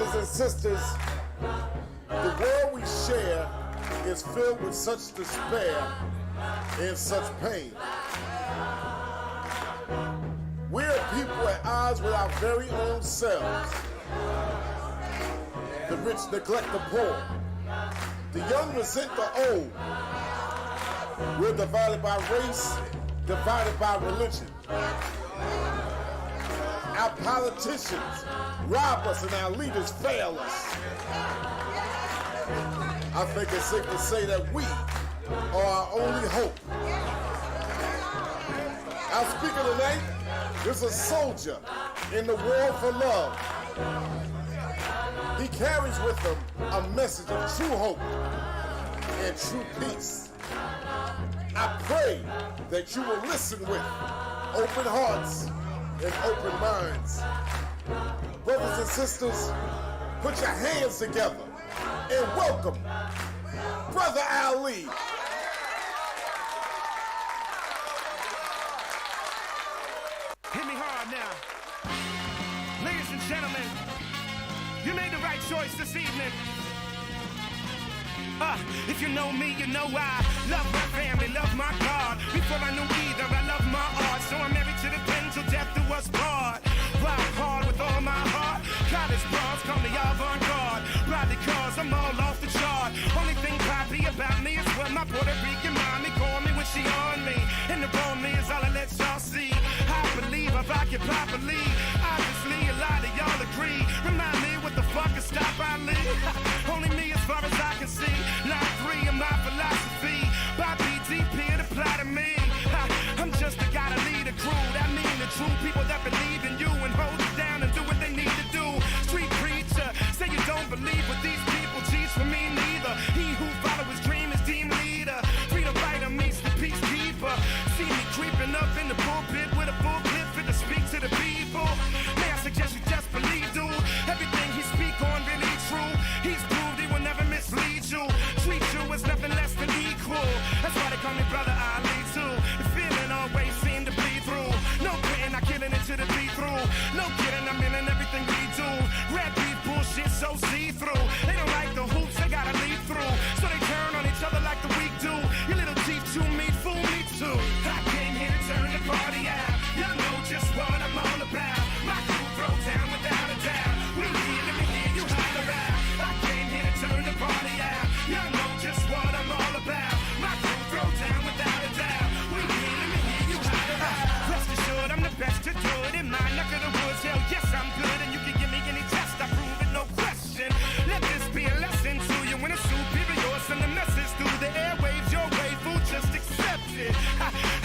Brothers and sisters, the world we share is filled with such despair and such pain. We are people at odds with our very own selves. The rich neglect the poor. The young resent the old. We're divided by race, divided by religion. Our politicians rob us and our leaders fail us. I think it's safe to say that we are our only hope. Our speaker tonight is a soldier in the war for love. He carries with him a message of true hope and true peace. I pray that you will listen with open hearts and open minds. Brothers and sisters, put your hands together and welcome Brother Ali. Hit me hard now. Ladies and gentlemen, you made the right choice this evening. If you know me, you know I love my family, love my God. Before I knew either, I love my art. So I'm married to the pen till death do us part. Rock hard with all my heart. College bras call me avant-garde. Probably cause I'm all off the chart. Only thing poppy about me is when my Puerto Rican mommy call me when she on me. And the bone me is all I let y'all see. I believe I rock it properly. Obviously a lot of y'all agree. Remind me what the fuck is stop Ali. Only me as far as I can see. Line 3 of my philosophy. By BTP it apply to me. I'm just a guy to lead a crew. That mean the true people that believe in you and hold it down and do what they need to do. Street preacher, say you don't believe what these people teach, for me neither. He who follow his dream is team leader. Freedom fighter meets the peacekeeper. See me creeping up in the pulpit with a full clip fit to speak to the people. May I suggest you just believe, dude? Everything he speak on really true. He's proved he will never mislead you. Treat you as nothing less than equal. That's why they call me Brother Ali too. The feeling always seemed to bleed through. No quitting, I killing it to the beat through. No kidding, I'm in everything we do. Red beef bullshit so see-through. They don't like the hoops, they gotta lead through. So they turn on each other like the weak do. You little teeth chew me, fool me too. I came here to turn the party out. Y'all know just what I'm all about. My crew throw down without a doubt. We here, let me hear you holler out. I came here to turn the party out. Y'all know just what I'm all about. My crew throw down without a doubt. We here, let me hear you holler out. Rest assured, I'm the best to do it in my neck of the woods. Hell yes, I'm good, and you can give me any test. I prove it, no question. Let this be a lesson to you when it's superior. Send the message through the airwaves your way, fool. Just accept it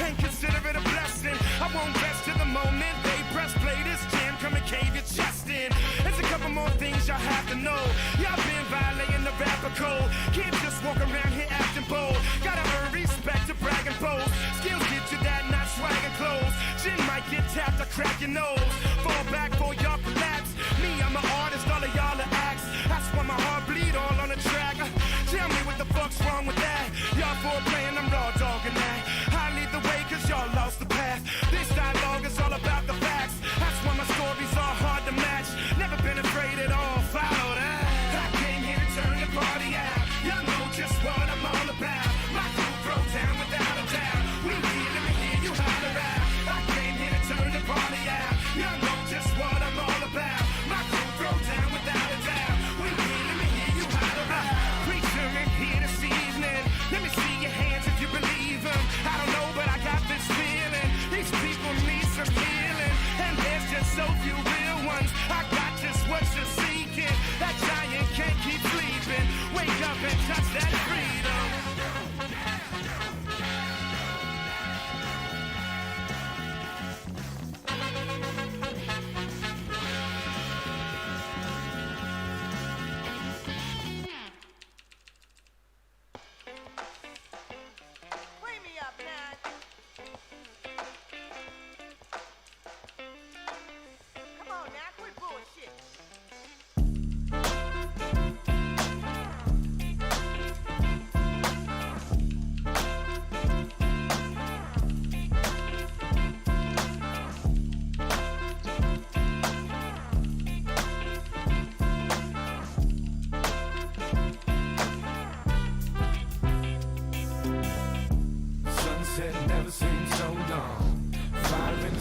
and consider it a blessing. I won't rest to the moment they press play this jam. Come and cave your chest in. There's a couple more things y'all have to know. Y'all been violating the rapper code. Can't just walk around here acting bold. Gotta earn respect to brag and boast. Skills get you that, not swag and clothes. Chin might get tapped, I crack your nose. Fall back for y'all collapse. Me, I'm an artist, all of y'all are acts. That's why my heart bleed all on the track. Tell me what the fuck's wrong with that. Y'all for playing, I'm raw dogging that. I lead the way cause y'all lost the path. This dialogue is all about the facts. That's why my stories are hard to match. Never been afraid at all, follow that. I came here to turn the party out. Y'all know just what I'm all about. My crew throw down without a doubt. We here, let me hear you holler out. I came here to turn the party out.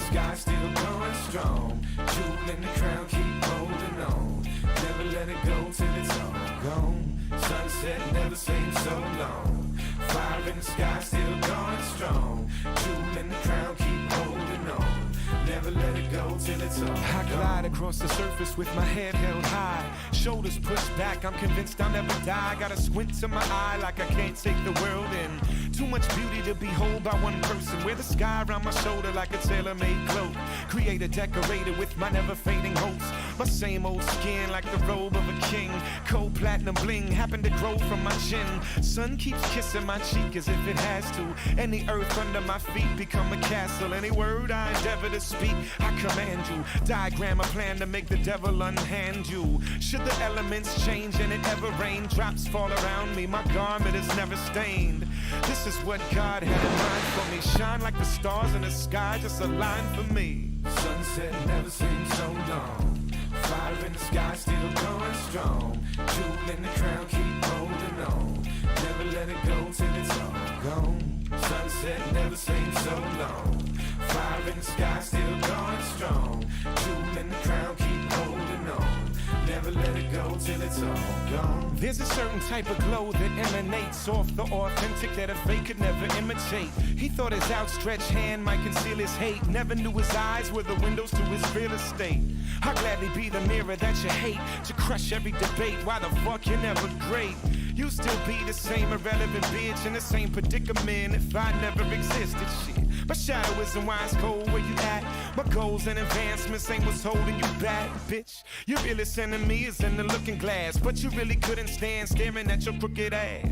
sky still going strong. Jewel in the crown, keep holding on. Never let it go till it's all gone. Sunset never seems so long. Fire in the sky still going strong. Jewel in the crown, keep holding on. Never let it go till it's all I glide across the surface with my head held high. Shoulders pushed back, I'm convinced I'll never die. Got a squint to my eye like I can't take the world in. Too much beauty to behold by one person. Wear the sky around my shoulder like a tailor-made cloak. Creator, decorator with my never-fading hopes. My same old skin like the robe of a king. Cold platinum bling happened to grow from my chin. Sun keeps kissing my cheek as if it has to. And the earth under my feet become a castle. Any word I endeavor to speak, I command you. Diagram a plan to make the devil unhand you. Should the elements change and it ever rain, drops fall around me, my garment is never stained. This is what God had in mind for me. Shine like the stars in the sky, just a line for me. Sunset never seems so long. Fire in the sky still going strong. Jewel in the crown, keep holding on. Never let it go till it's all gone. Sunset never seems so long. Fire in the sky still going strong. Jewel in the crown, keep holding on. Never let it go till it's all gone. There's a certain type of glow that emanates off the authentic that a fake could never imitate. He thought his outstretched hand might conceal his hate. Never knew his eyes were the windows to his real estate. I'll gladly be the mirror that you hate, to crush every debate. Why the fuck you're never great? You still be the same irrelevant bitch in the same predicament if I never existed. Shit, my shadow isn't why it's cold where you at. My goals and advancements ain't what's holding you back, bitch. Your realest enemy is in the looking glass, but you really couldn't stand staring at your crooked ass.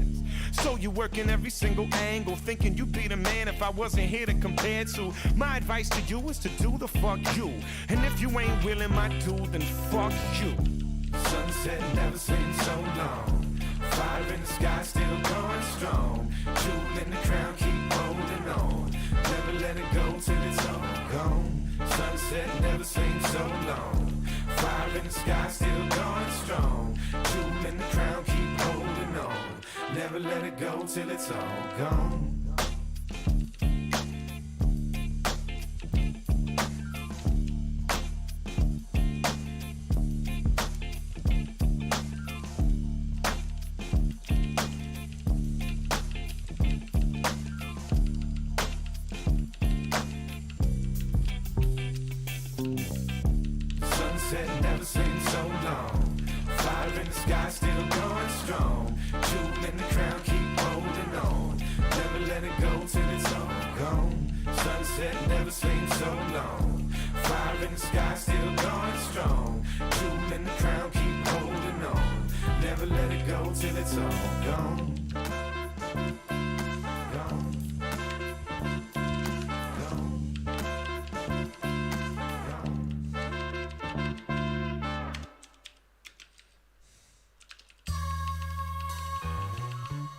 So you working every single angle, thinking you'd be the man if I wasn't here to compare to. My advice to you is to do the fuck you, and if you ain't willing, my dude, then fuck you. Sunset never seems so long. Fire in the sky still going strong. Jewel in the crown, keep holding on. Never let it go till it's all gone. Sunset never seems so long. Fire in the sky still going strong. Jewel in the crown, keep holding on. Never let it go till it's all gone. Sunset never seems so long. Fire in the sky still going strong. Jewel in the crown, keep holding on. Never let it go till it's all gone. Sunset never seems so long. Fire in the sky still going strong. Jewel in the crown, keep holding on. Never let it go till it's all gone.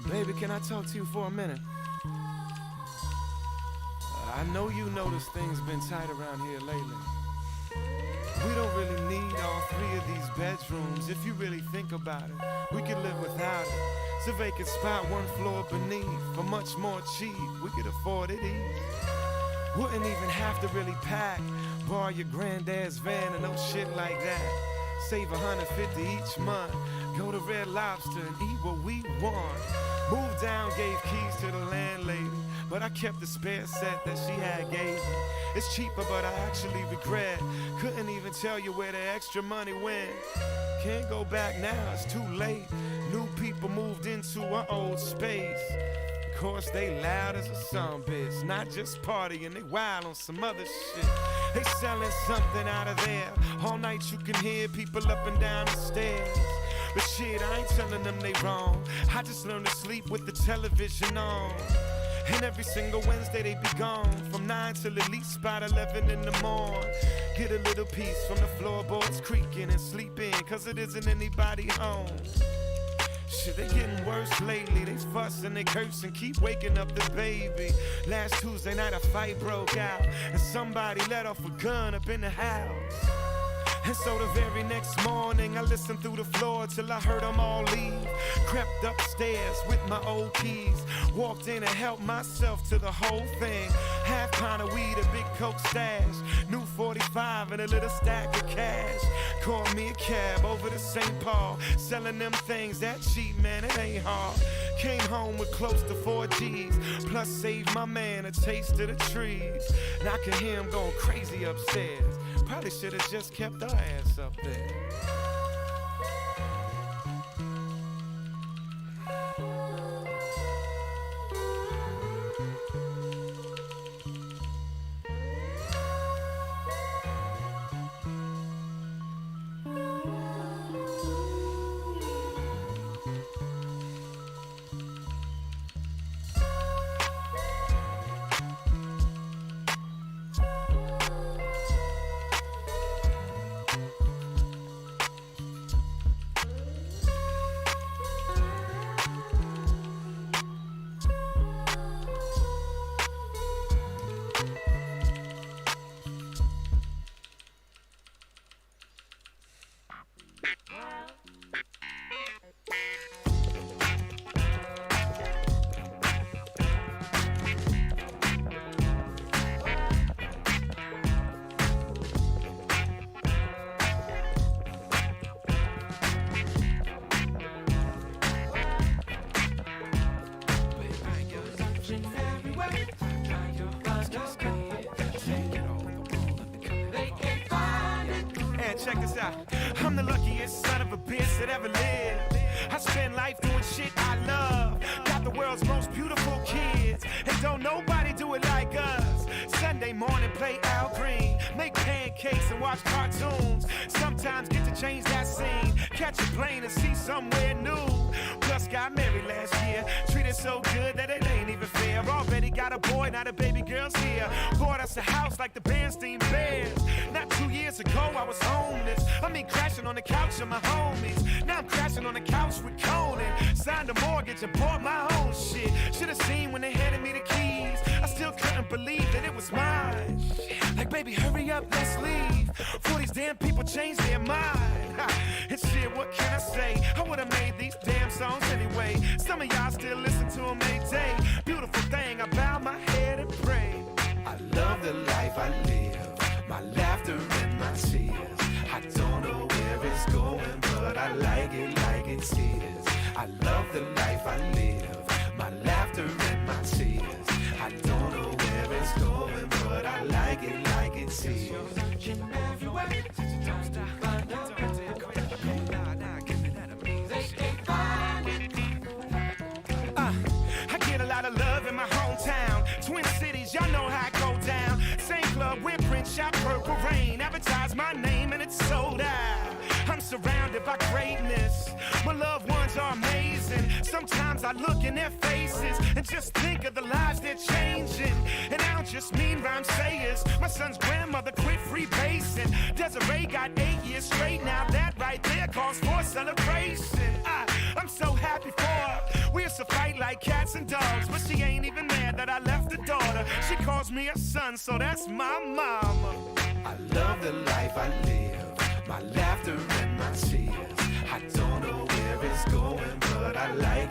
Baby, can I talk to you for a minute? I know you notice things been tight around here lately. We don't really need all three of these bedrooms. If you really think about it, we could live without it. It's a vacant spot, one floor beneath. For much more cheap, we could afford it easy. Wouldn't even have to really pack. Borrow your granddad's van and no shit like that. Save $150 each month. Go to Red Lobster and eat what we want. Moved down, gave keys to the landlady, but I kept the spare set that she had gave me. It's cheaper, but I actually regret. Couldn't even tell you where the extra money went. Can't go back now, it's too late. New people moved into our old space. Of course, they loud as a sumbitch. Not just partying, they wild on some other shit. They selling something out of there. All night you can hear people up and down the stairs. But shit, I ain't telling them they wrong. I just learned to sleep with the television on. And every single Wednesday they be gone, from 9 till at least about 11 in the morning. Get a little peace from the floorboards creaking and sleep in, cause it isn't anybody home. Shit, they getting worse lately. They fuss and they curse and keep waking up the baby. Last Tuesday night a fight broke out and somebody let off a gun up in the house. And so the very next morning I listened through the floor till I heard them all leave. Crept upstairs with my old keys, walked in and helped myself to the whole thing. Half pound of weed, a big coke stash, new 45 and a little stack of cash. Called me a cab over to St. Paul, selling them things that cheap, man, it ain't hard. Came home with close to 4 G's, plus saved my man a taste of the trees. And I could hear him going crazy upstairs. Probably should have just kept our ass up there. Check this out. I'm the luckiest son of a bitch that ever lived. I spend life doing shit I love. Got the world's most beautiful kids, and don't nobody do it like us. Sunday morning, play Al Green, make pancakes and watch cartoons. Sometimes get to change that scene, catch a plane and see somewhere new. Plus got married last year, treated so good that it ain't even fair. Already got a boy, now the baby girl's here. Bought us a house like the Bernstein Bears. Not 2 years ago I was homeless. I mean crashing on the couch of my homies. Now I'm crashing on the couch with Conan. Signed a mortgage and bought my own shit. Should've seen when they handed me the keys. I still couldn't believe that it was mine. Like baby hurry up, let's leave. For these damn people change their mind. And shit, what can I say? I would've made these damn songs anyway. Some of y'all still listen to them every day. Beautiful thing, I bow my head and pray. I love the life I live, my laughter and my tears. I don't know where it's going, but I like it's his. I love the life I live, my laughter and my tears. I don't know where it's going, but I like it's his. I get a lot of love in my hometown. Twin Cities, y'all know how I go down. Same club, wear print, shop Purple Rain. Advertise my name and it's sold out. I'm surrounded by greatness. My loved ones are amazing. Sometimes I look in their faces and just think of the lives they're changing. And I don't just mean rhyme sayers. My son's grandmother quit freebasing. Desiree got 8 years straight. Now that right there calls for celebration. I'm so happy for her. We used to fight like cats and dogs, but she ain't even mad that I left her daughter. She calls me a son, so that's my mama. I love the life I live, my laughter and my tears. I don't know where it's going, but I like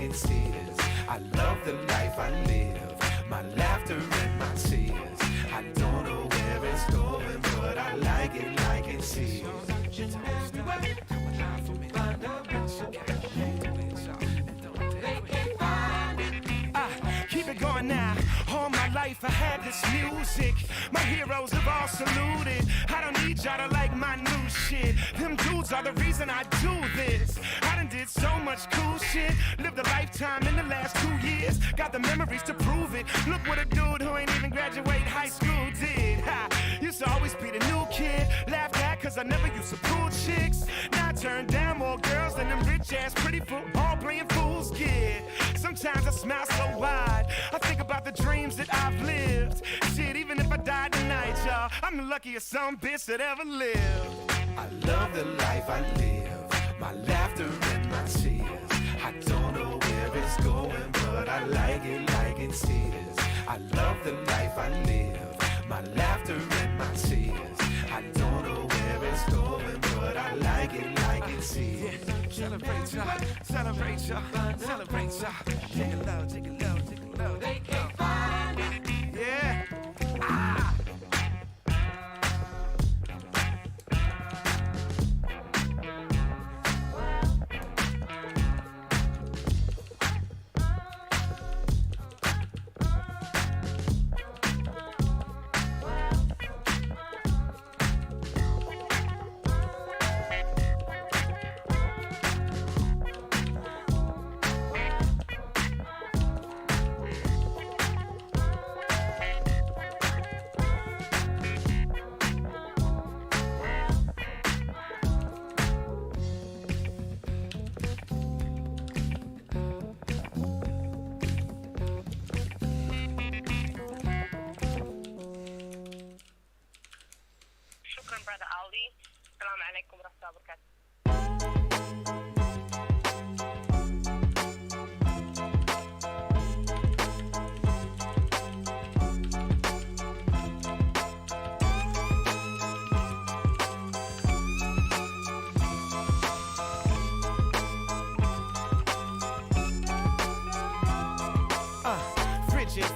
it's his. I love the life I live, my laughter and my tears. I don't know where it's going, but I like it's his. Keep it going now. All my life I had this music. My heroes have all saluted. I don't need y'all to like my new shit. Them dudes are the reason I do this. I done did so much cool shit. Lived a lifetime in the last 2 years. Got the memories to prove it. Look what a dude who ain't even graduate high school did. Used to always be the new kid. Laughed at cause I never used to pull chicks. Now I turn down more girls than them rich ass pretty football playing fools get. Sometimes I smile so wide. I think about the dreams that I've lived. Shit, even if I died tonight, y'all, I'm the luckiest some bitch that ever lived. I love the life I live, my laughter and my tears. I don't know where it's going, but I like it's his. I love the life I live, my laughter and my tears. I don't know where it's going. celebrate ya, celebrate ya, celebrate ya. Take a low, take a low, take a low. They can't find it. Yeah. Ah. شكرا برادر علي. السلام عليكم ورحمة الله وبركاته.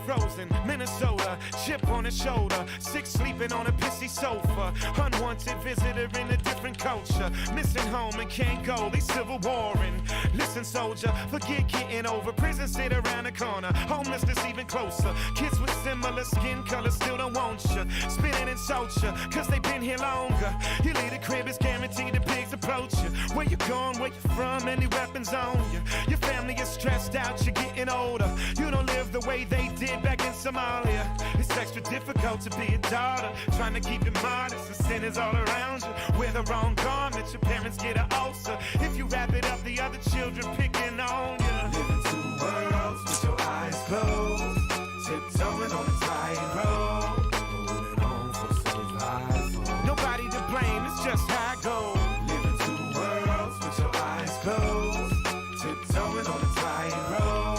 Frozen, Minnesota, chip on his shoulder, sick sleeping on a pissy sofa, unwanted visitor in a different culture, missing home and can't go, they civil warring. Listen soldier, forget getting over, prison sit around the corner, homelessness even closer, kids with similar skin color still don't want you, spinning in soldier, cause they been here longer, you leave the crib, it's guaranteed the pigs approach you, where you going, where you from, any weapons on you, your family is stressed out, you're getting older, you don't live the way they did back in Somalia. It's extra difficult to be a daughter, trying to keep it modest, the sin is all around you. Wear the wrong garments, your parents get an ulcer. If you wrap it up, the other children picking on you. Living two worlds with your eyes closed, tiptoeing on a tightrope, holding on for survival. Nobody to blame, it's just how it goes. Living two worlds with your eyes closed, tiptoeing on a tightrope.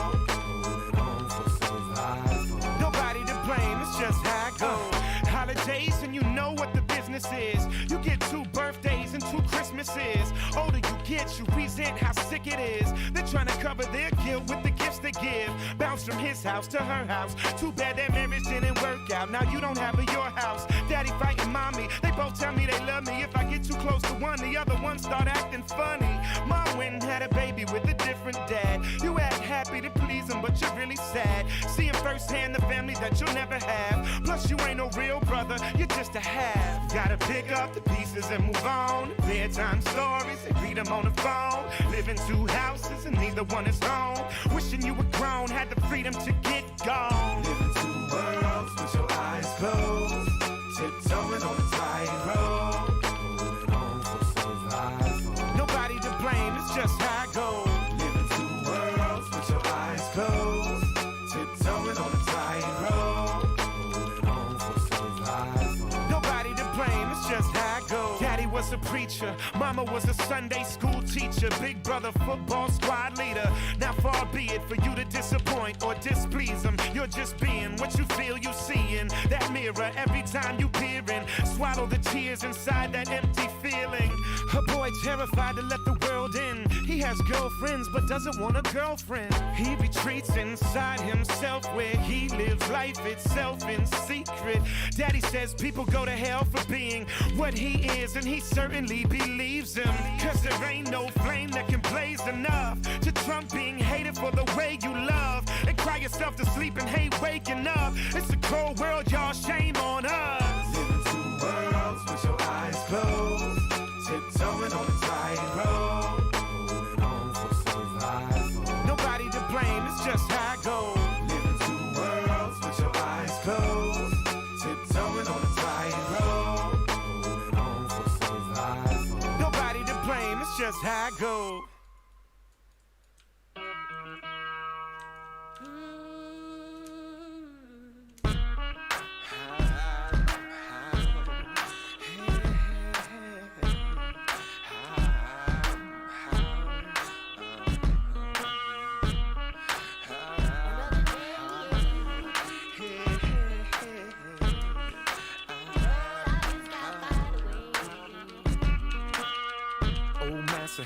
It's just how it goes. Holidays and you know what the business is. You get 2 birthdays and 2 Christmases. Older you get, you resent how sick it is. They're trying to cover their guilt with the gifts they give. Bounce from his house to her house. Too bad that marriage didn't work out. Now you don't have a your house. Daddy fighting mommy. They both tell me they love me. If I get too close to one, the other one start acting funny. Mom went and had a baby with a different dad. You act happy to please him, but you're really sad. Seeing firsthand the family that you'll never have. Plus you ain't no real brother, you're just a half. Gotta pick up the pieces and move on. Bedtime stories, they read them on the phone. Live in 2 houses and neither one is home. Wishing you were grown, had the freedom to get gone. Live in 2 worlds with your eyes closed, tiptoeing on a tightrope, holding on for survival. Nobody to blame, it's just how it goes. Live in 2 worlds with your eyes closed, tiptoeing on a tightrope, holding on for survival. Nobody to blame, it's just how it goes. Daddy was a preacher, mama was a Sunday school teacher, big brother football squad leader. Now far be it for you to disappoint or displease them. You're just being what you feel you see in that mirror every time you peer in. Swallow the tears inside that empty feeling. A boy terrified to let the world in. He has girlfriends but doesn't want a girlfriend. He retreats inside himself where he lives life itself in secret. Daddy says people go to hell for being what he is, and he certainly believes him. Cause there ain't no flame that can blaze enough to trump being hated for the way you love, and cry yourself to sleep and hate waking up. It's a cold world, y'all, shame on us. Live in 2 worlds with your eyes closed, tiptoeing on a tightrope, holding on for survival. Nobody to blame, it's just how it goes. Live in 2 worlds with your eyes closed, tiptoeing on a tightrope, holding on for survival. Nobody to blame, it's just how it goes.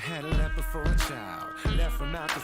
Had a lap before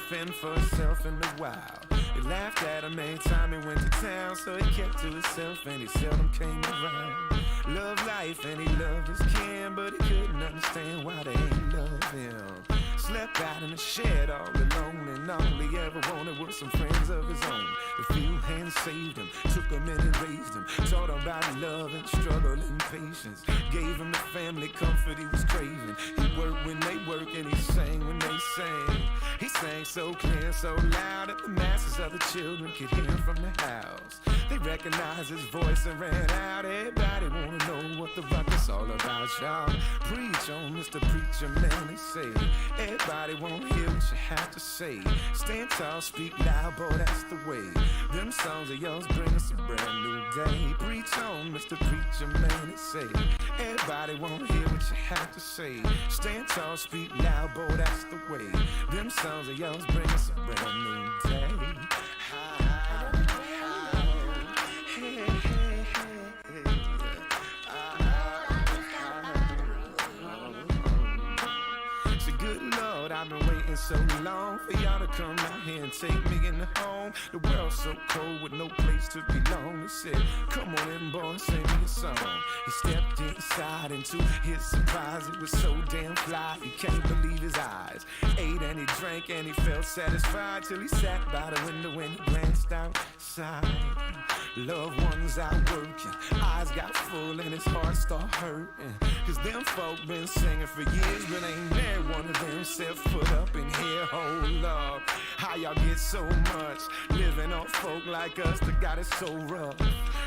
fend for himself in the wild. They laughed at him every time he went to town, so he kept to himself and he seldom came around. Loved life and he loved his kin, but he couldn't understand why they ain't love him. Slept out in the shed all alone, and all he ever wanted was some friends of his own. The few hands saved him, took him in and raised him, taught him about love and struggle and patience, gave him the family comfort he was craving. He worked when they worked and he sang when they sang. He sang so clear, so loud that the masses of the children could hear him from the house. They recognized his voice and ran out. Everybody wanna know what the ruckus all about, y'all. Preach on, Mr. Preacher Man, they say. Everybody wanna hear what you have to say. Stand tall, speak loud, boy, that's the way. Them songs of yours bring us a brand new day. Preach on, Mr. Preacher Man, they say. Everybody wanna hear what you have to say. Stand tall, speak loud, boy, that's the way. Them songs of yours bring us a brand new day. I've been waiting so long for y'all to come out here and take me in the home. The world's so cold with no place to belong. He said, come on in, boy, sing me a song. He stepped inside, and to his surprise, it was so damn fly, he can't believe his eyes. Ate and he drank and he felt satisfied, till he sat by the window and he glanced outside. Loved ones out working, eyes got full and his heart start hurting. Cause them folk been singing for years, but ain't there one of them set foot up in here. Hold up, how y'all get so much? Living off folk like us that got it so rough.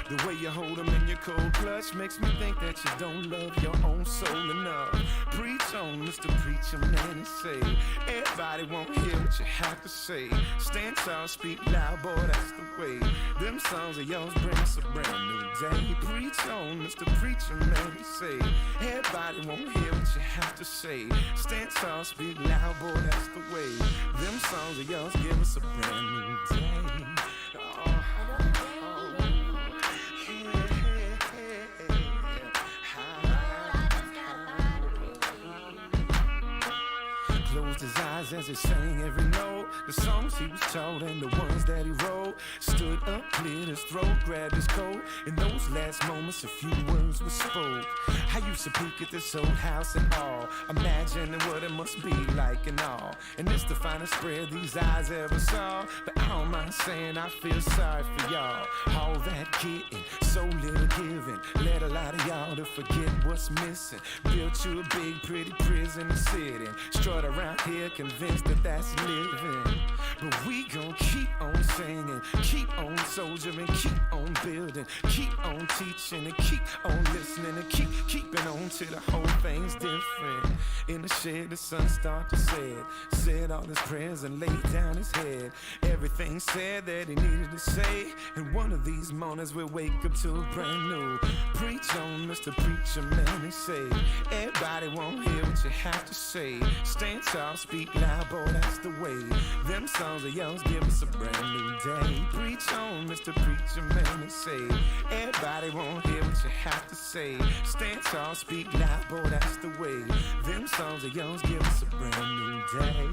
The way you hold them in your cold clutch makes me think that you don't love your own soul enough. Preach on, Mr. Preacher Man, and say, everybody won't hear what you have to say. Stand tall, speak loud, boy, that's the way. Them songs of yours bring us a brand new day. Preach on, Mr. Preacher Man, and say, everybody won't hear what you have to say. Stand tall, speak loud, boy, that's the way. Them songs of yours give us a brand new day. Closed his eyes as he sang every note. The songs he was taught and the ones that he wrote. Stood up, cleared his throat, grabbed his coat. In those last moments, a few words were spoke. I used to peek at this old house and all, imagining what it must be like and all. And it's the finest spread these eyes ever saw. But I don't mind saying I feel sorry for y'all. All that getting, so little giving, led a lot of y'all to forget what's missing. Built you a big, pretty prison to sit in. Strut around here convinced that that's living. But we gon' keep on singing, keep on soldiering, keep on building, keep on teaching, and keep on listening, and keeping on till the whole thing's different. In the shed, the sun started to set. Said all his prayers and laid down his head. Everything said that he needed to say. And one of these mornings we'll wake up to a brand new. Preach on, Mr. Preacher Man, and say, everybody won't hear what you have to say. Stand tall, speak loud, boy, that's the way. Them songs of yours give us a brand new day. Preach on, Mr. Preacher Man, and say, everybody won't hear what you have to say. Stand tall, speak loud, boy, that's the way. Them songs of yours give us a brand new day.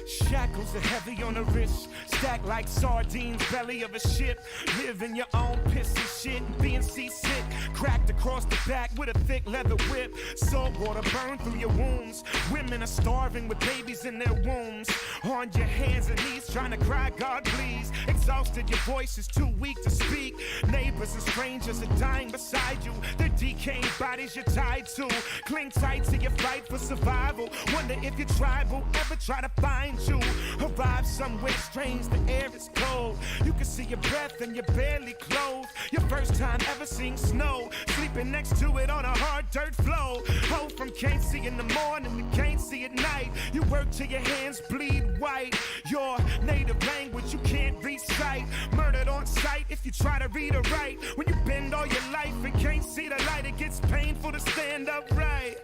Shackles are heavy on the wrist, stacked like sardines, belly of a ship. Live in your own piss and shit, and being seasick. Cracked across the back with a thick leather whip. Salt water burn through your wounds. Women are starving with babies in their wombs. On your hands and knees trying to cry, God please. Exhausted, your voice is too weak to speak. Neighbors and strangers are dying beside you. Their decaying bodies you're tied to. Cling tight to your fight for survival. Wonder if your tribe will ever try to find you. Arrive somewhere strange, the air is cold. You can see your breath and you're barely clothed. Your first time ever seeing snow, sleeping next to it on a hard dirt floor. Oh, from can't see in the morning to can't see at night. You work till your hands bleed white. Your native language you can't recite. Murdered on sight if you try to read or write. When you bend all your life and can't see the light, it gets painful to stand upright.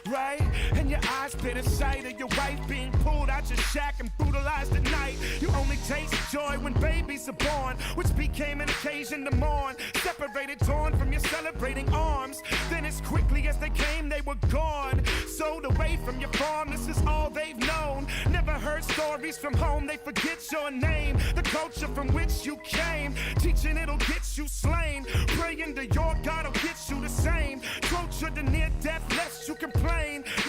Right? And your eyes bitter sight of your wife being pulled out your shack and brutalized at night. You only taste joy when babies are born, which became an occasion to mourn. Separated, torn from your celebrating arms. Then as quickly as they came, they were gone. Sold away from your farm, this is all they've known. Never heard stories from home, they forget your name. The culture from which you came, teaching it'll get you slain. Praying to your God will get you the same. Tortured to near death lest you complain.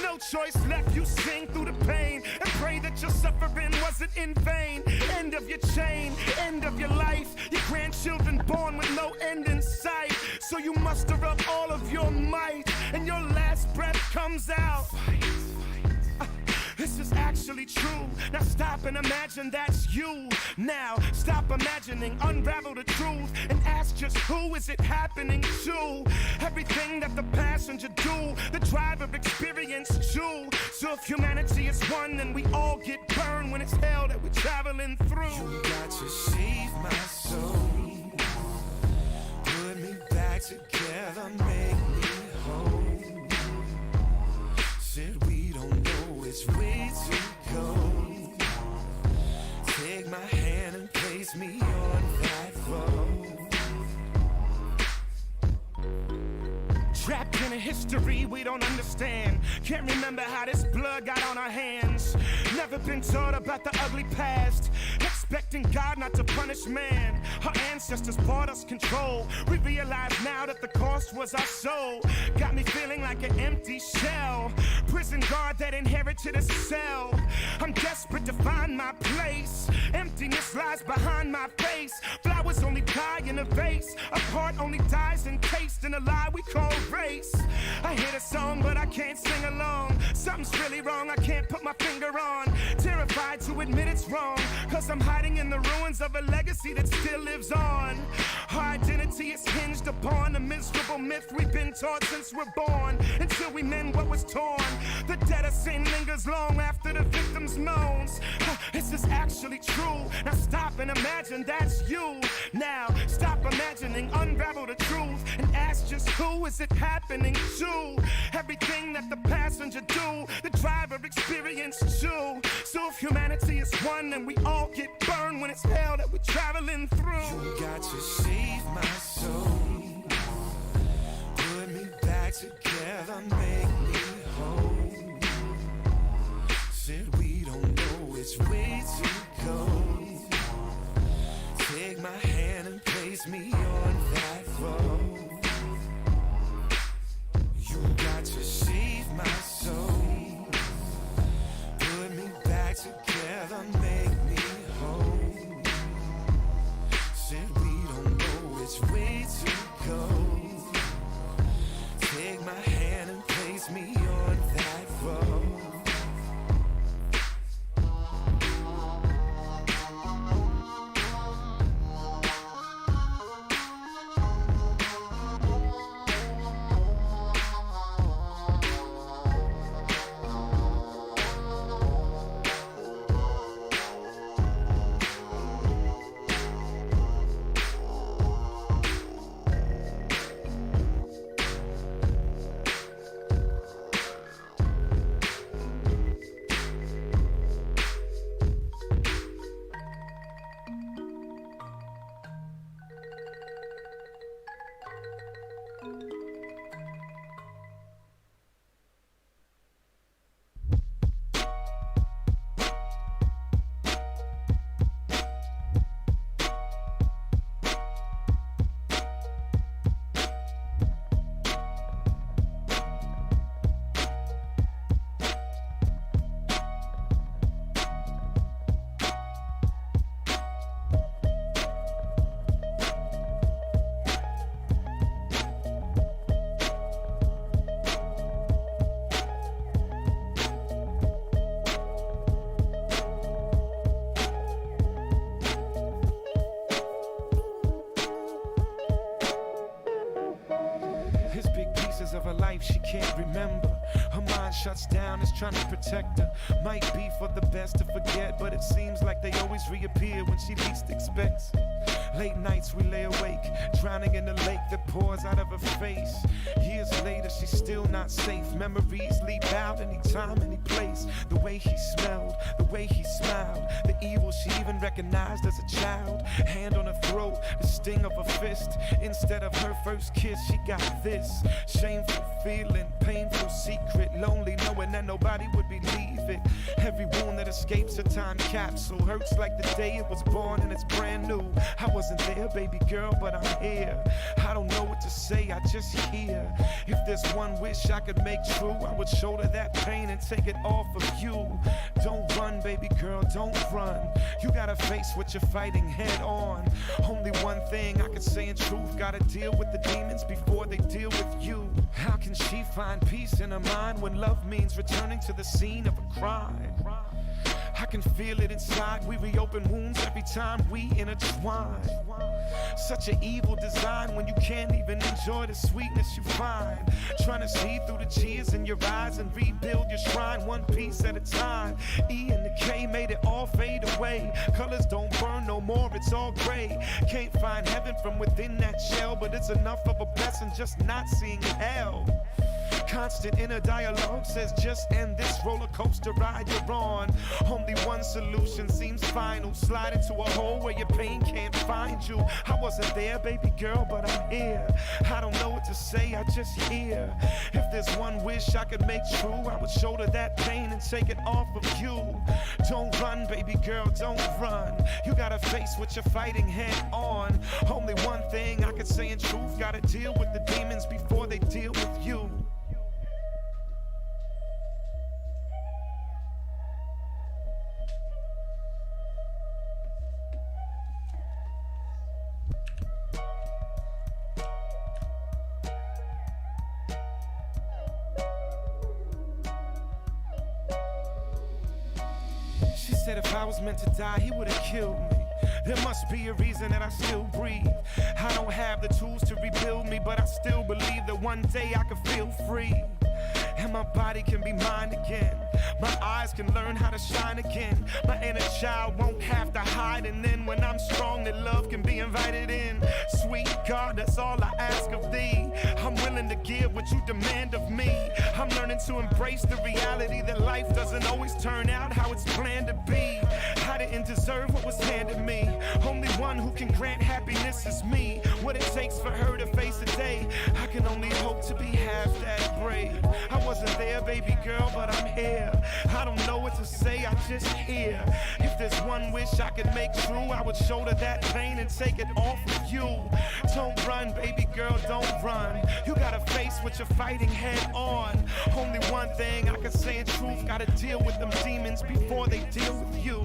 No choice left, you sing through the pain and pray that your suffering wasn't in vain. End of your chain, end of your life. Your grandchildren born with no end in sight. So you muster up all of your might and your last breath comes out. This is actually true. Now stop and imagine that's you. Now stop imagining, unravel the truth and ask just who is it happening to? Everything that the passenger do, the driver experienced too. So if humanity is one, then we all get burned when it's hell that we're traveling through. You got to save my soul, put me back together, make me whole. Said we don't know which way to go. Take my hand and place me on that road. Trapped in a history we don't understand. Can't remember how this blood got on our hands. Never been taught about the ugly past. Expecting God not to punish man. Our ancestors bought us control. We realize now that the cost was our soul. Got me feeling like an empty shell. Prison guard that inherited a cell. I'm desperate to find my place. Emptiness lies behind my face. Flowers only die in a vase. A heart only dies encased in a lie we call race. I hear the song but I can't sing along. Something's really wrong, I can't put my finger on. Terrified to admit it's wrong, cause I'm hiding in the ruins of a legacy that still lives on. Our identity is hinged upon a miserable myth we've been taught since we're born. Until we mend what was torn, the debt of sin lingers long after the victim's moans. This is actually true. Now stop and imagine that's you. Now stop imagining, unravel the truth and ask just who is it happening to? Everything that the passenger do, the driver experienced too. So if humanity is one, then we all get burned when it's hell that we're traveling through. You got to save my soul, put me back together, make me whole. Said we don't know which way to go. Take my hand and place me on that road. You got to save my soul, put me back together, make me whole. Said we don't know which way to go. Take my hand and place me on that road. of her life she can't remember. Her mind shuts down, is trying to protect her. Might be for the best to forget, but it seems like they always reappear when she least expects. Late nights we lay awake, drowning in the lake that pours out of her face. Years later she's still not safe. Memories leap out anytime, any place. The way he smelled, the way he smiled, the evil she even recognized as a child. Hand on her throat, the sting of a fist. Instead of her first kiss, she got this. Shameful feeling, painful secret, lonely knowing that nobody would believe it. Every wound that escapes a time capsule hurts like the day it was born and it's brand new. I wasn't there, baby girl, but I'm here. I don't know what to say, I just hear. If there's one wish I could make true, I would shoulder that pain and take it off of you. Don't run, baby girl, don't run. You gotta face what you're fighting head on. Only one thing I could say in truth, gotta deal with the demons before they deal with you. How can she find peace in her mind when love means returning to the scene of a crime? I can feel it inside, we reopen wounds every time we intertwine. Such an evil design when you can't even enjoy the sweetness you find. Trying to see through the tears in your eyes and rebuild your shrine one piece at a time. E and the K made it all fade away. Colors don't burn no more, it's all gray. Can't find heaven from within that shell, but it's enough of a blessing just not seeing hell. Constant inner dialogue says just end this roller coaster ride you're on. Only one solution seems final. Slide into a hole where your pain can't find you. I wasn't there, baby girl, but I'm here. I don't know what to say, I just hear. If there's one wish I could make true, I would shoulder that pain and take it off of you. Don't run, baby girl, don't run. You gotta face what you're fighting head on. Only one thing I could say in truth, gotta deal with the demons before they deal with you. She said if I was meant to die, he would have killed me. There must be a reason that I still breathe. I don't have the tools to rebuild me, but I still believe that one day I could feel free. And my body can be mine again. My eyes can learn how to shine again. My inner child won't have to hide. And then when I'm strong, that love can be invited in. Sweet God, that's all I ask of thee. I'm willing to give what you demand of me. I'm learning to embrace the reality that life doesn't always turn out how it's planned to be. I didn't deserve what was handed me. Only one who can grant happiness is me. What it takes for her to face a day, I can only hope to be half that brave. I wasn't there, baby girl, but I'm here. I don't know what to say, I just hear. If there's one wish I could make true, I would shoulder that pain and take it off of you. Don't run, baby girl, don't run. You gotta face what you're fighting head on. Only one thing I can say in truth, gotta deal with them demons before they deal with you.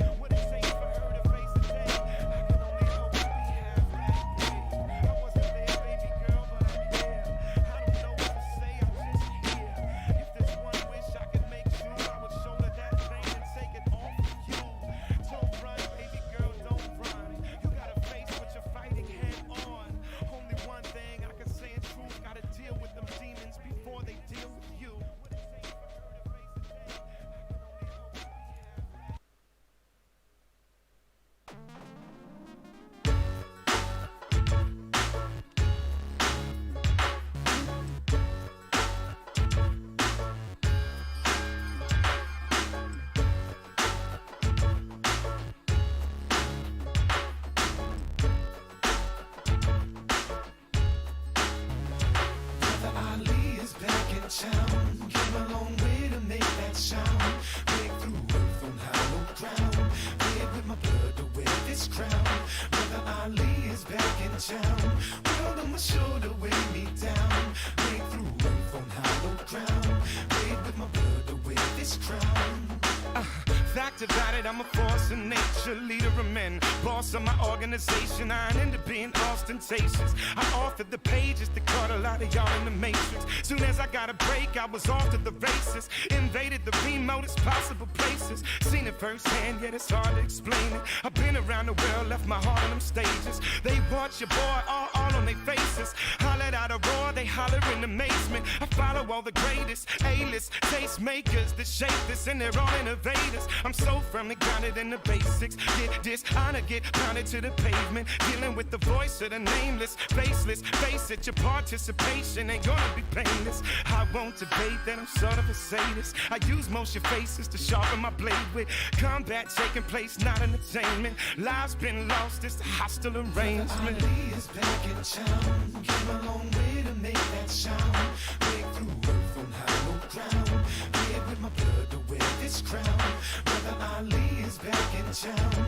I'm a force of nature, leader of men, boss of my organization. I ain't into being ostentatious. I offered the pages that caught a lot of y'all in the matrix. Soon as I got a break, I was off to the races. Invaded the remotest possible places. Seen it firsthand, yet it's hard to explain it. I've been around around the world, left my heart on them stages. They watch your boy all on their faces. Hollered out a roar, they holler in amazement. I follow all the greatest A-list taste makers that shape this, and they're all innovators. I'm so firmly grounded in the basics. Get dishonor, get pounded to the pavement. Dealing with the voice of the nameless, faceless. Face it, your participation ain't gonna be painless. I won't debate that I'm sort of a sadist. I use motion faces to sharpen my blade with combat taking place, not entertainment. Lives been lost, it's a hostile arrangement. Ali is back in town. Came a long way to make that sound. Break through earth on hollow ground. Red with my blood to wear this crown. Brother Ali is back in town.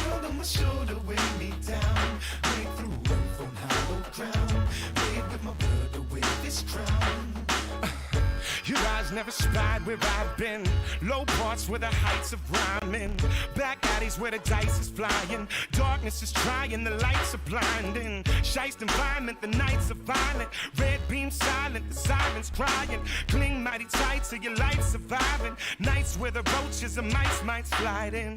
World on my shoulder, weigh me down. Break through earth on hollow ground. Red with my blood to wear this crown. Your eyes never spied where I've been. Low parts where the heights of rhyming. Back alleys where the dice is flying. Darkness is trying, the lights are blinding. Shiest environment, the nights are violent. Red beam silent, the sirens crying. Cling mighty tight to your life surviving. Nights where the roaches and mice might slide in.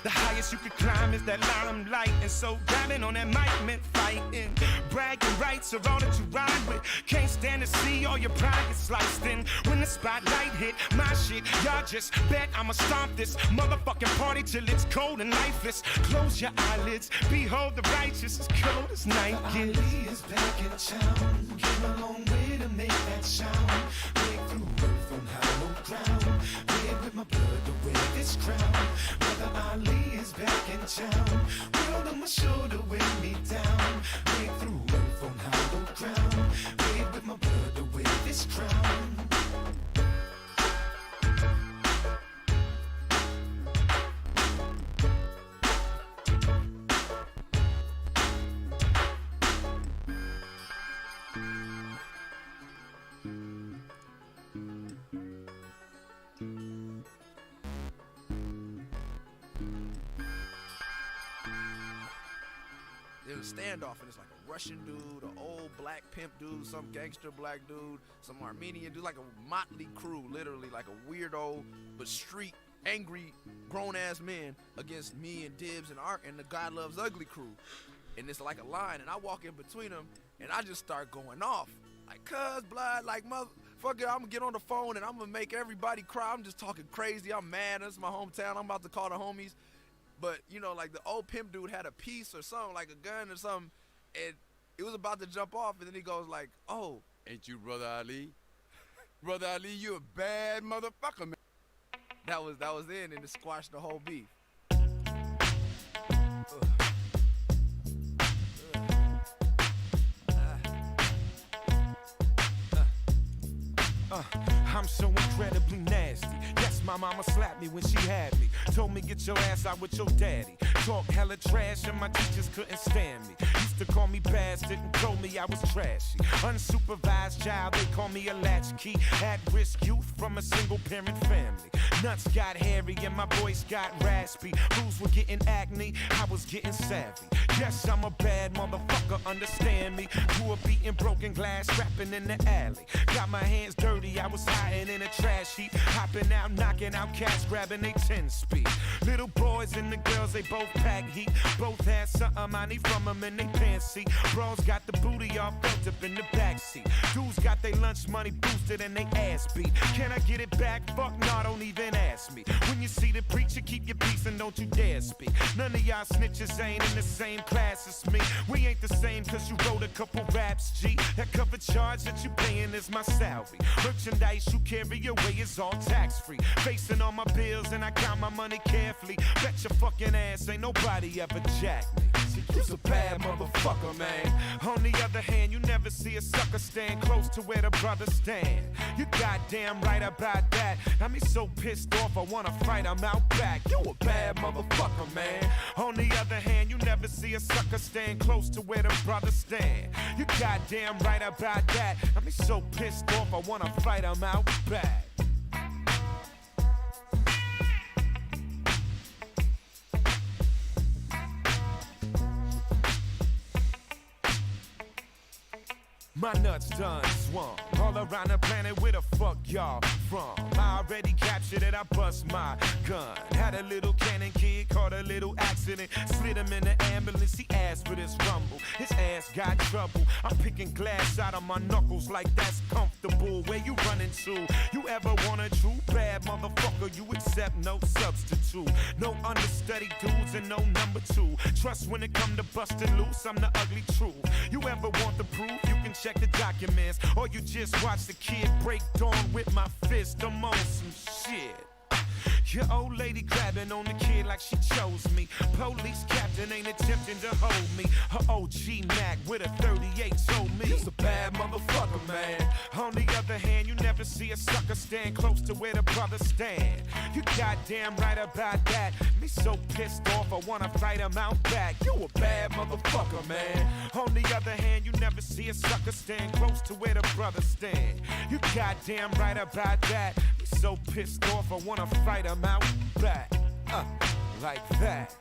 The highest you could climb is that limelight. And so grabbing on that mic meant fighting. Bragging rights are all that you ride with. Can't stand to see all your pride get sliced in. When the spotlight hit my shit, y'all just bet I'ma stomp this motherfucking party till it's cold and lifeless. Close your eyelids, behold the righteous as cold as night gets. Ali is back in town. Came a long way to make that sound. Break through earth on hollow ground. Red with my blood to wear this crown. Brother Ali is back in town. World on my shoulder, weigh me down. Break through earth on hollow ground. Red with my blood to wear this crown. There's a standoff, and it's like a Russian dude, an old black pimp dude, some gangster black dude, some Armenian dude, like a motley crew, literally like a weirdo but street angry grown-ass men against me and Dibs and Ark and the God Loves Ugly crew. And it's like a line, and I walk in between them, and I just start going off. Like, cuz, blood, like, motherfucker, I'm gonna get on the phone, and I'm gonna make everybody cry. I'm just talking crazy. I'm mad. This is my hometown. I'm about to call the homies. But, you know, like, the old pimp dude had a piece or something, like a gun or something, and it was about to jump off, and then he goes like, oh. Ain't you Brother Ali? Brother Ali, you a bad motherfucker, man. That was in, and it squashed the whole beef. I'm so incredibly nasty. Yes, my mama slapped me when she had me. Told me get your ass out with your daddy. Talk hella trash and my teachers couldn't stand me. Used to call me bastard and told me I was trashy. Unsupervised child, they call me a latchkey. At-risk youth from a single parent family. Nuts got hairy and my voice got raspy. Fools were getting acne, I was getting savvy. Yes, I'm a bad motherfucker, understand me. Grew up eating broken glass, rapping in the alley. Got my hands dirty, I was hiding in a trash heap. Hopping out, knocking out cats, grabbing they 10-speed. Little boys and the girls, they both pack heat. Both had something I need from them in they pants seat. Bros got the booty all felt up in the backseat. Dudes got their lunch money boosted and they ass beat. Can I get it back? Fuck no, don't even ask me. When you see the preacher, keep your peace and don't you dare speak. None of y'all snitches ain't in the same class as me. We ain't the same cause you wrote a couple raps, G. That cover charge that you paying is my salary. Merchandise you carry away is all tax-free. Facing all my bills and I count my money carefully. Bet your fucking ass ain't nobody ever jacked me. You's a bad motherfucker, man. On the other hand, you never see a sucker stand close to where the brothers stand. You goddamn right about that. Got me so pissed off, I wanna fight, I'm out back. You a bad motherfucker, man. On the other hand, you never see a sucker stand close to where the brothers stand. You goddamn right about that. Got me so pissed off, I wanna fight, I'm out back. My nuts done swung all around the planet. Where the fuck y'all from. I already captured it, I bust my gun. Had a little cannon kid, caught a little accident. Slid him in the ambulance, he asked for this rumble. His ass got trouble. I'm picking glass out of my knuckles like that's comfortable. Where you running to? You ever want a true bad motherfucker? You accept no substitute. No understudy dudes and no number two. Trust when it come to busting loose, I'm the ugly truth. You ever want the proof? You can check the documents. Or you just watch the kid break dawn with my fist. I'm on some shit. Your old lady grabbing on the kid like she chose me. Police captain ain't attempting to hold me. Her OG Mac with a 38 told me you's a bad motherfucker, man. On the other hand, you never see a sucker stand close to where the brothers stand. You goddamn right about that. Me so pissed off, I wanna fight him out back. You a bad motherfucker, man. On the other hand, you never see a sucker stand close to where the brothers stand. You goddamn right about that. Me so pissed off, I wanna fight him out back, like that.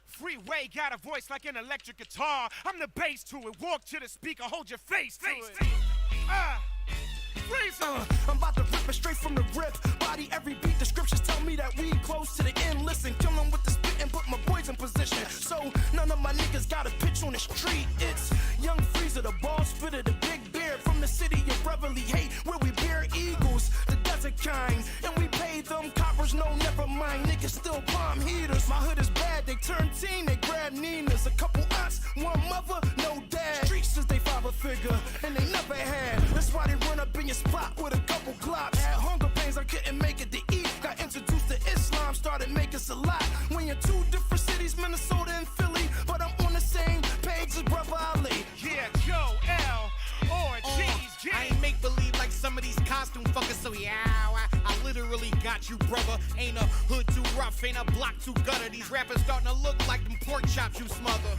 Freeway got a voice like an electric guitar. I'm the bass to it. Walk to the speaker, hold your face to it. I'm about to rip it straight from the rip. Body every beat, the scriptures tell me that we close to the end. Listen, kill them with the spit and put my boys in position. So none of my niggas got a pitch on the street. It's Young Freezer, the ball spitter, the big beard from the city of Beverly Hate, where we bear eagles, the desert kind. And we pay them coppers, no, never mind. Niggas still bomb heaters. My hood is bad, they turn teen, they grab Ninas. A couple aunts, one mother, no dad. Streets is they father figure, and they never had. That's why they run up in your spot with a couple glocks. Had hunger pains, I couldn't make it to eat. Got introduced to Islam, started making a lot. When you're two different cities, Minnesota and Philly, but I'm on the same page as Brother Ali. Yeah, Joe, L, or G's, I ain't make believe like some of these costume fuckers, so yeah, I literally got you, brother. Ain't a hood too rough, ain't a block too gutter. These rappers starting to look like them pork chops you smother.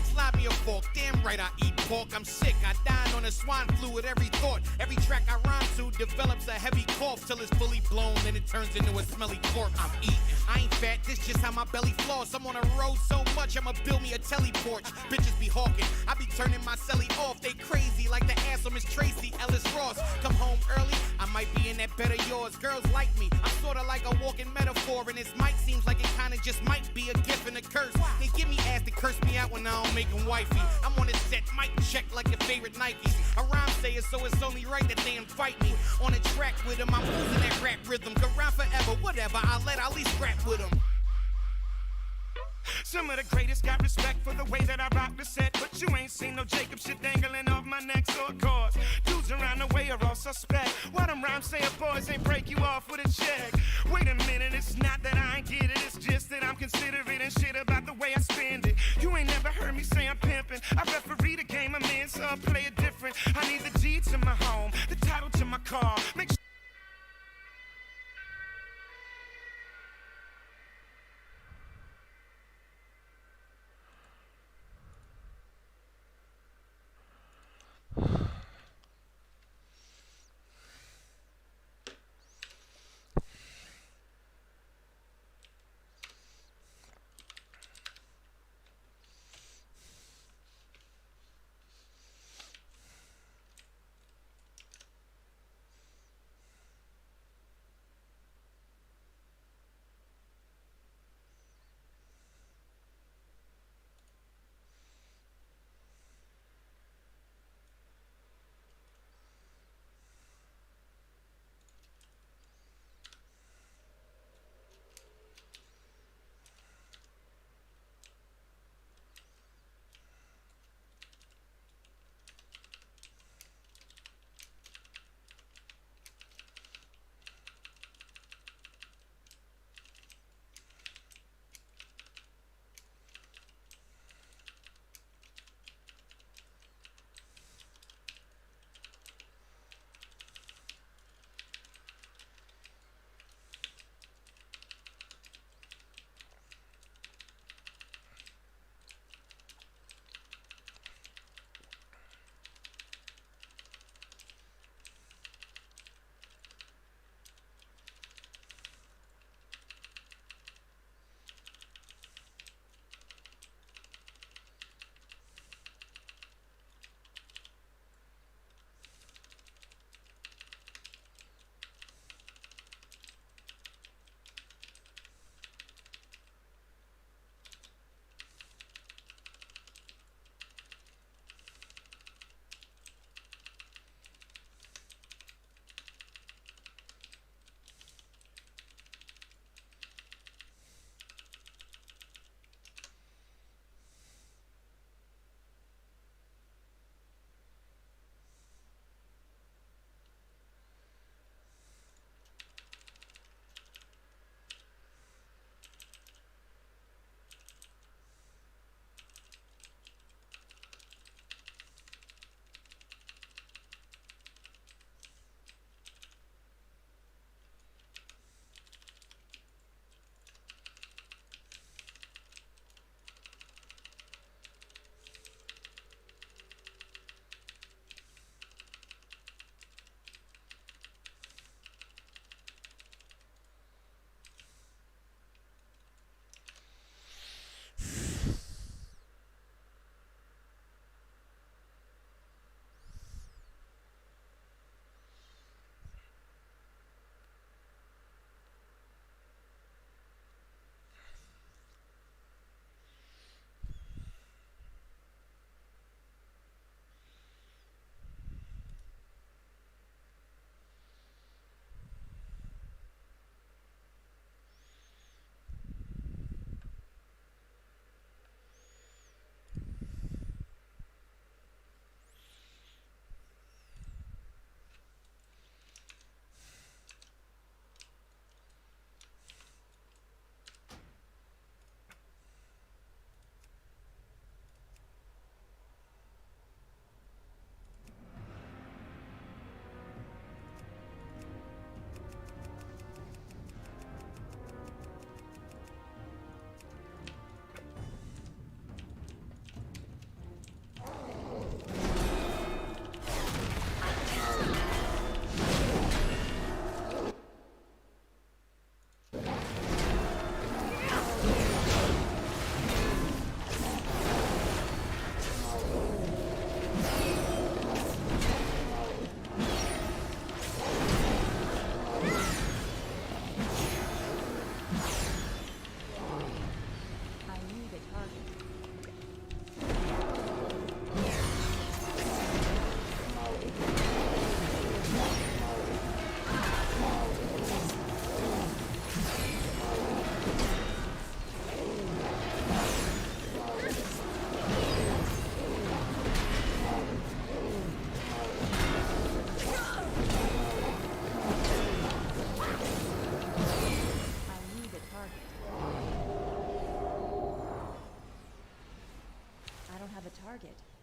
Slide me a fork, damn right I eat pork. I'm sick, I dine on a swine flu with every thought. Every track I rhyme to develops a heavy cough till it's fully blown, then it turns into a smelly corpse. I'm eating, I ain't fat, this just how my belly flows. I'm on a road so much, I'ma build me a telly porch. Bitches be hawking, I be turning my celly off. They crazy like the ass of Miss Tracy Ellis Ross. Come home early, I might be in that better yours. Girls like me, I'm sorta like a walking metaphor. And this might seems like it kinda just might be a gift and a curse. They give me ass to curse me out when I don't make them wifey. I'm on a set, mic check like your favorite Nikes. A rhyme sayer, so it's only right that they invite me. On a track with them, I'm losing that rap rhythm. Go round forever, whatever, I'll let Ali scrap with them. Some of the greatest got respect for the way that I rock the set, but you ain't seen no Jacob shit dangling off my neck or cause. Dudes around the way are all suspect. Why them rhymes say boys ain't break you off with a check? Wait a minute, it's not that I ain't get it, it's just that I'm considerate and shit about the way I spend it. You ain't never heard me say I'm pimping. I referee the game I'm in, so I play it different. I need the deed to my home, the title to my car. Make sure target.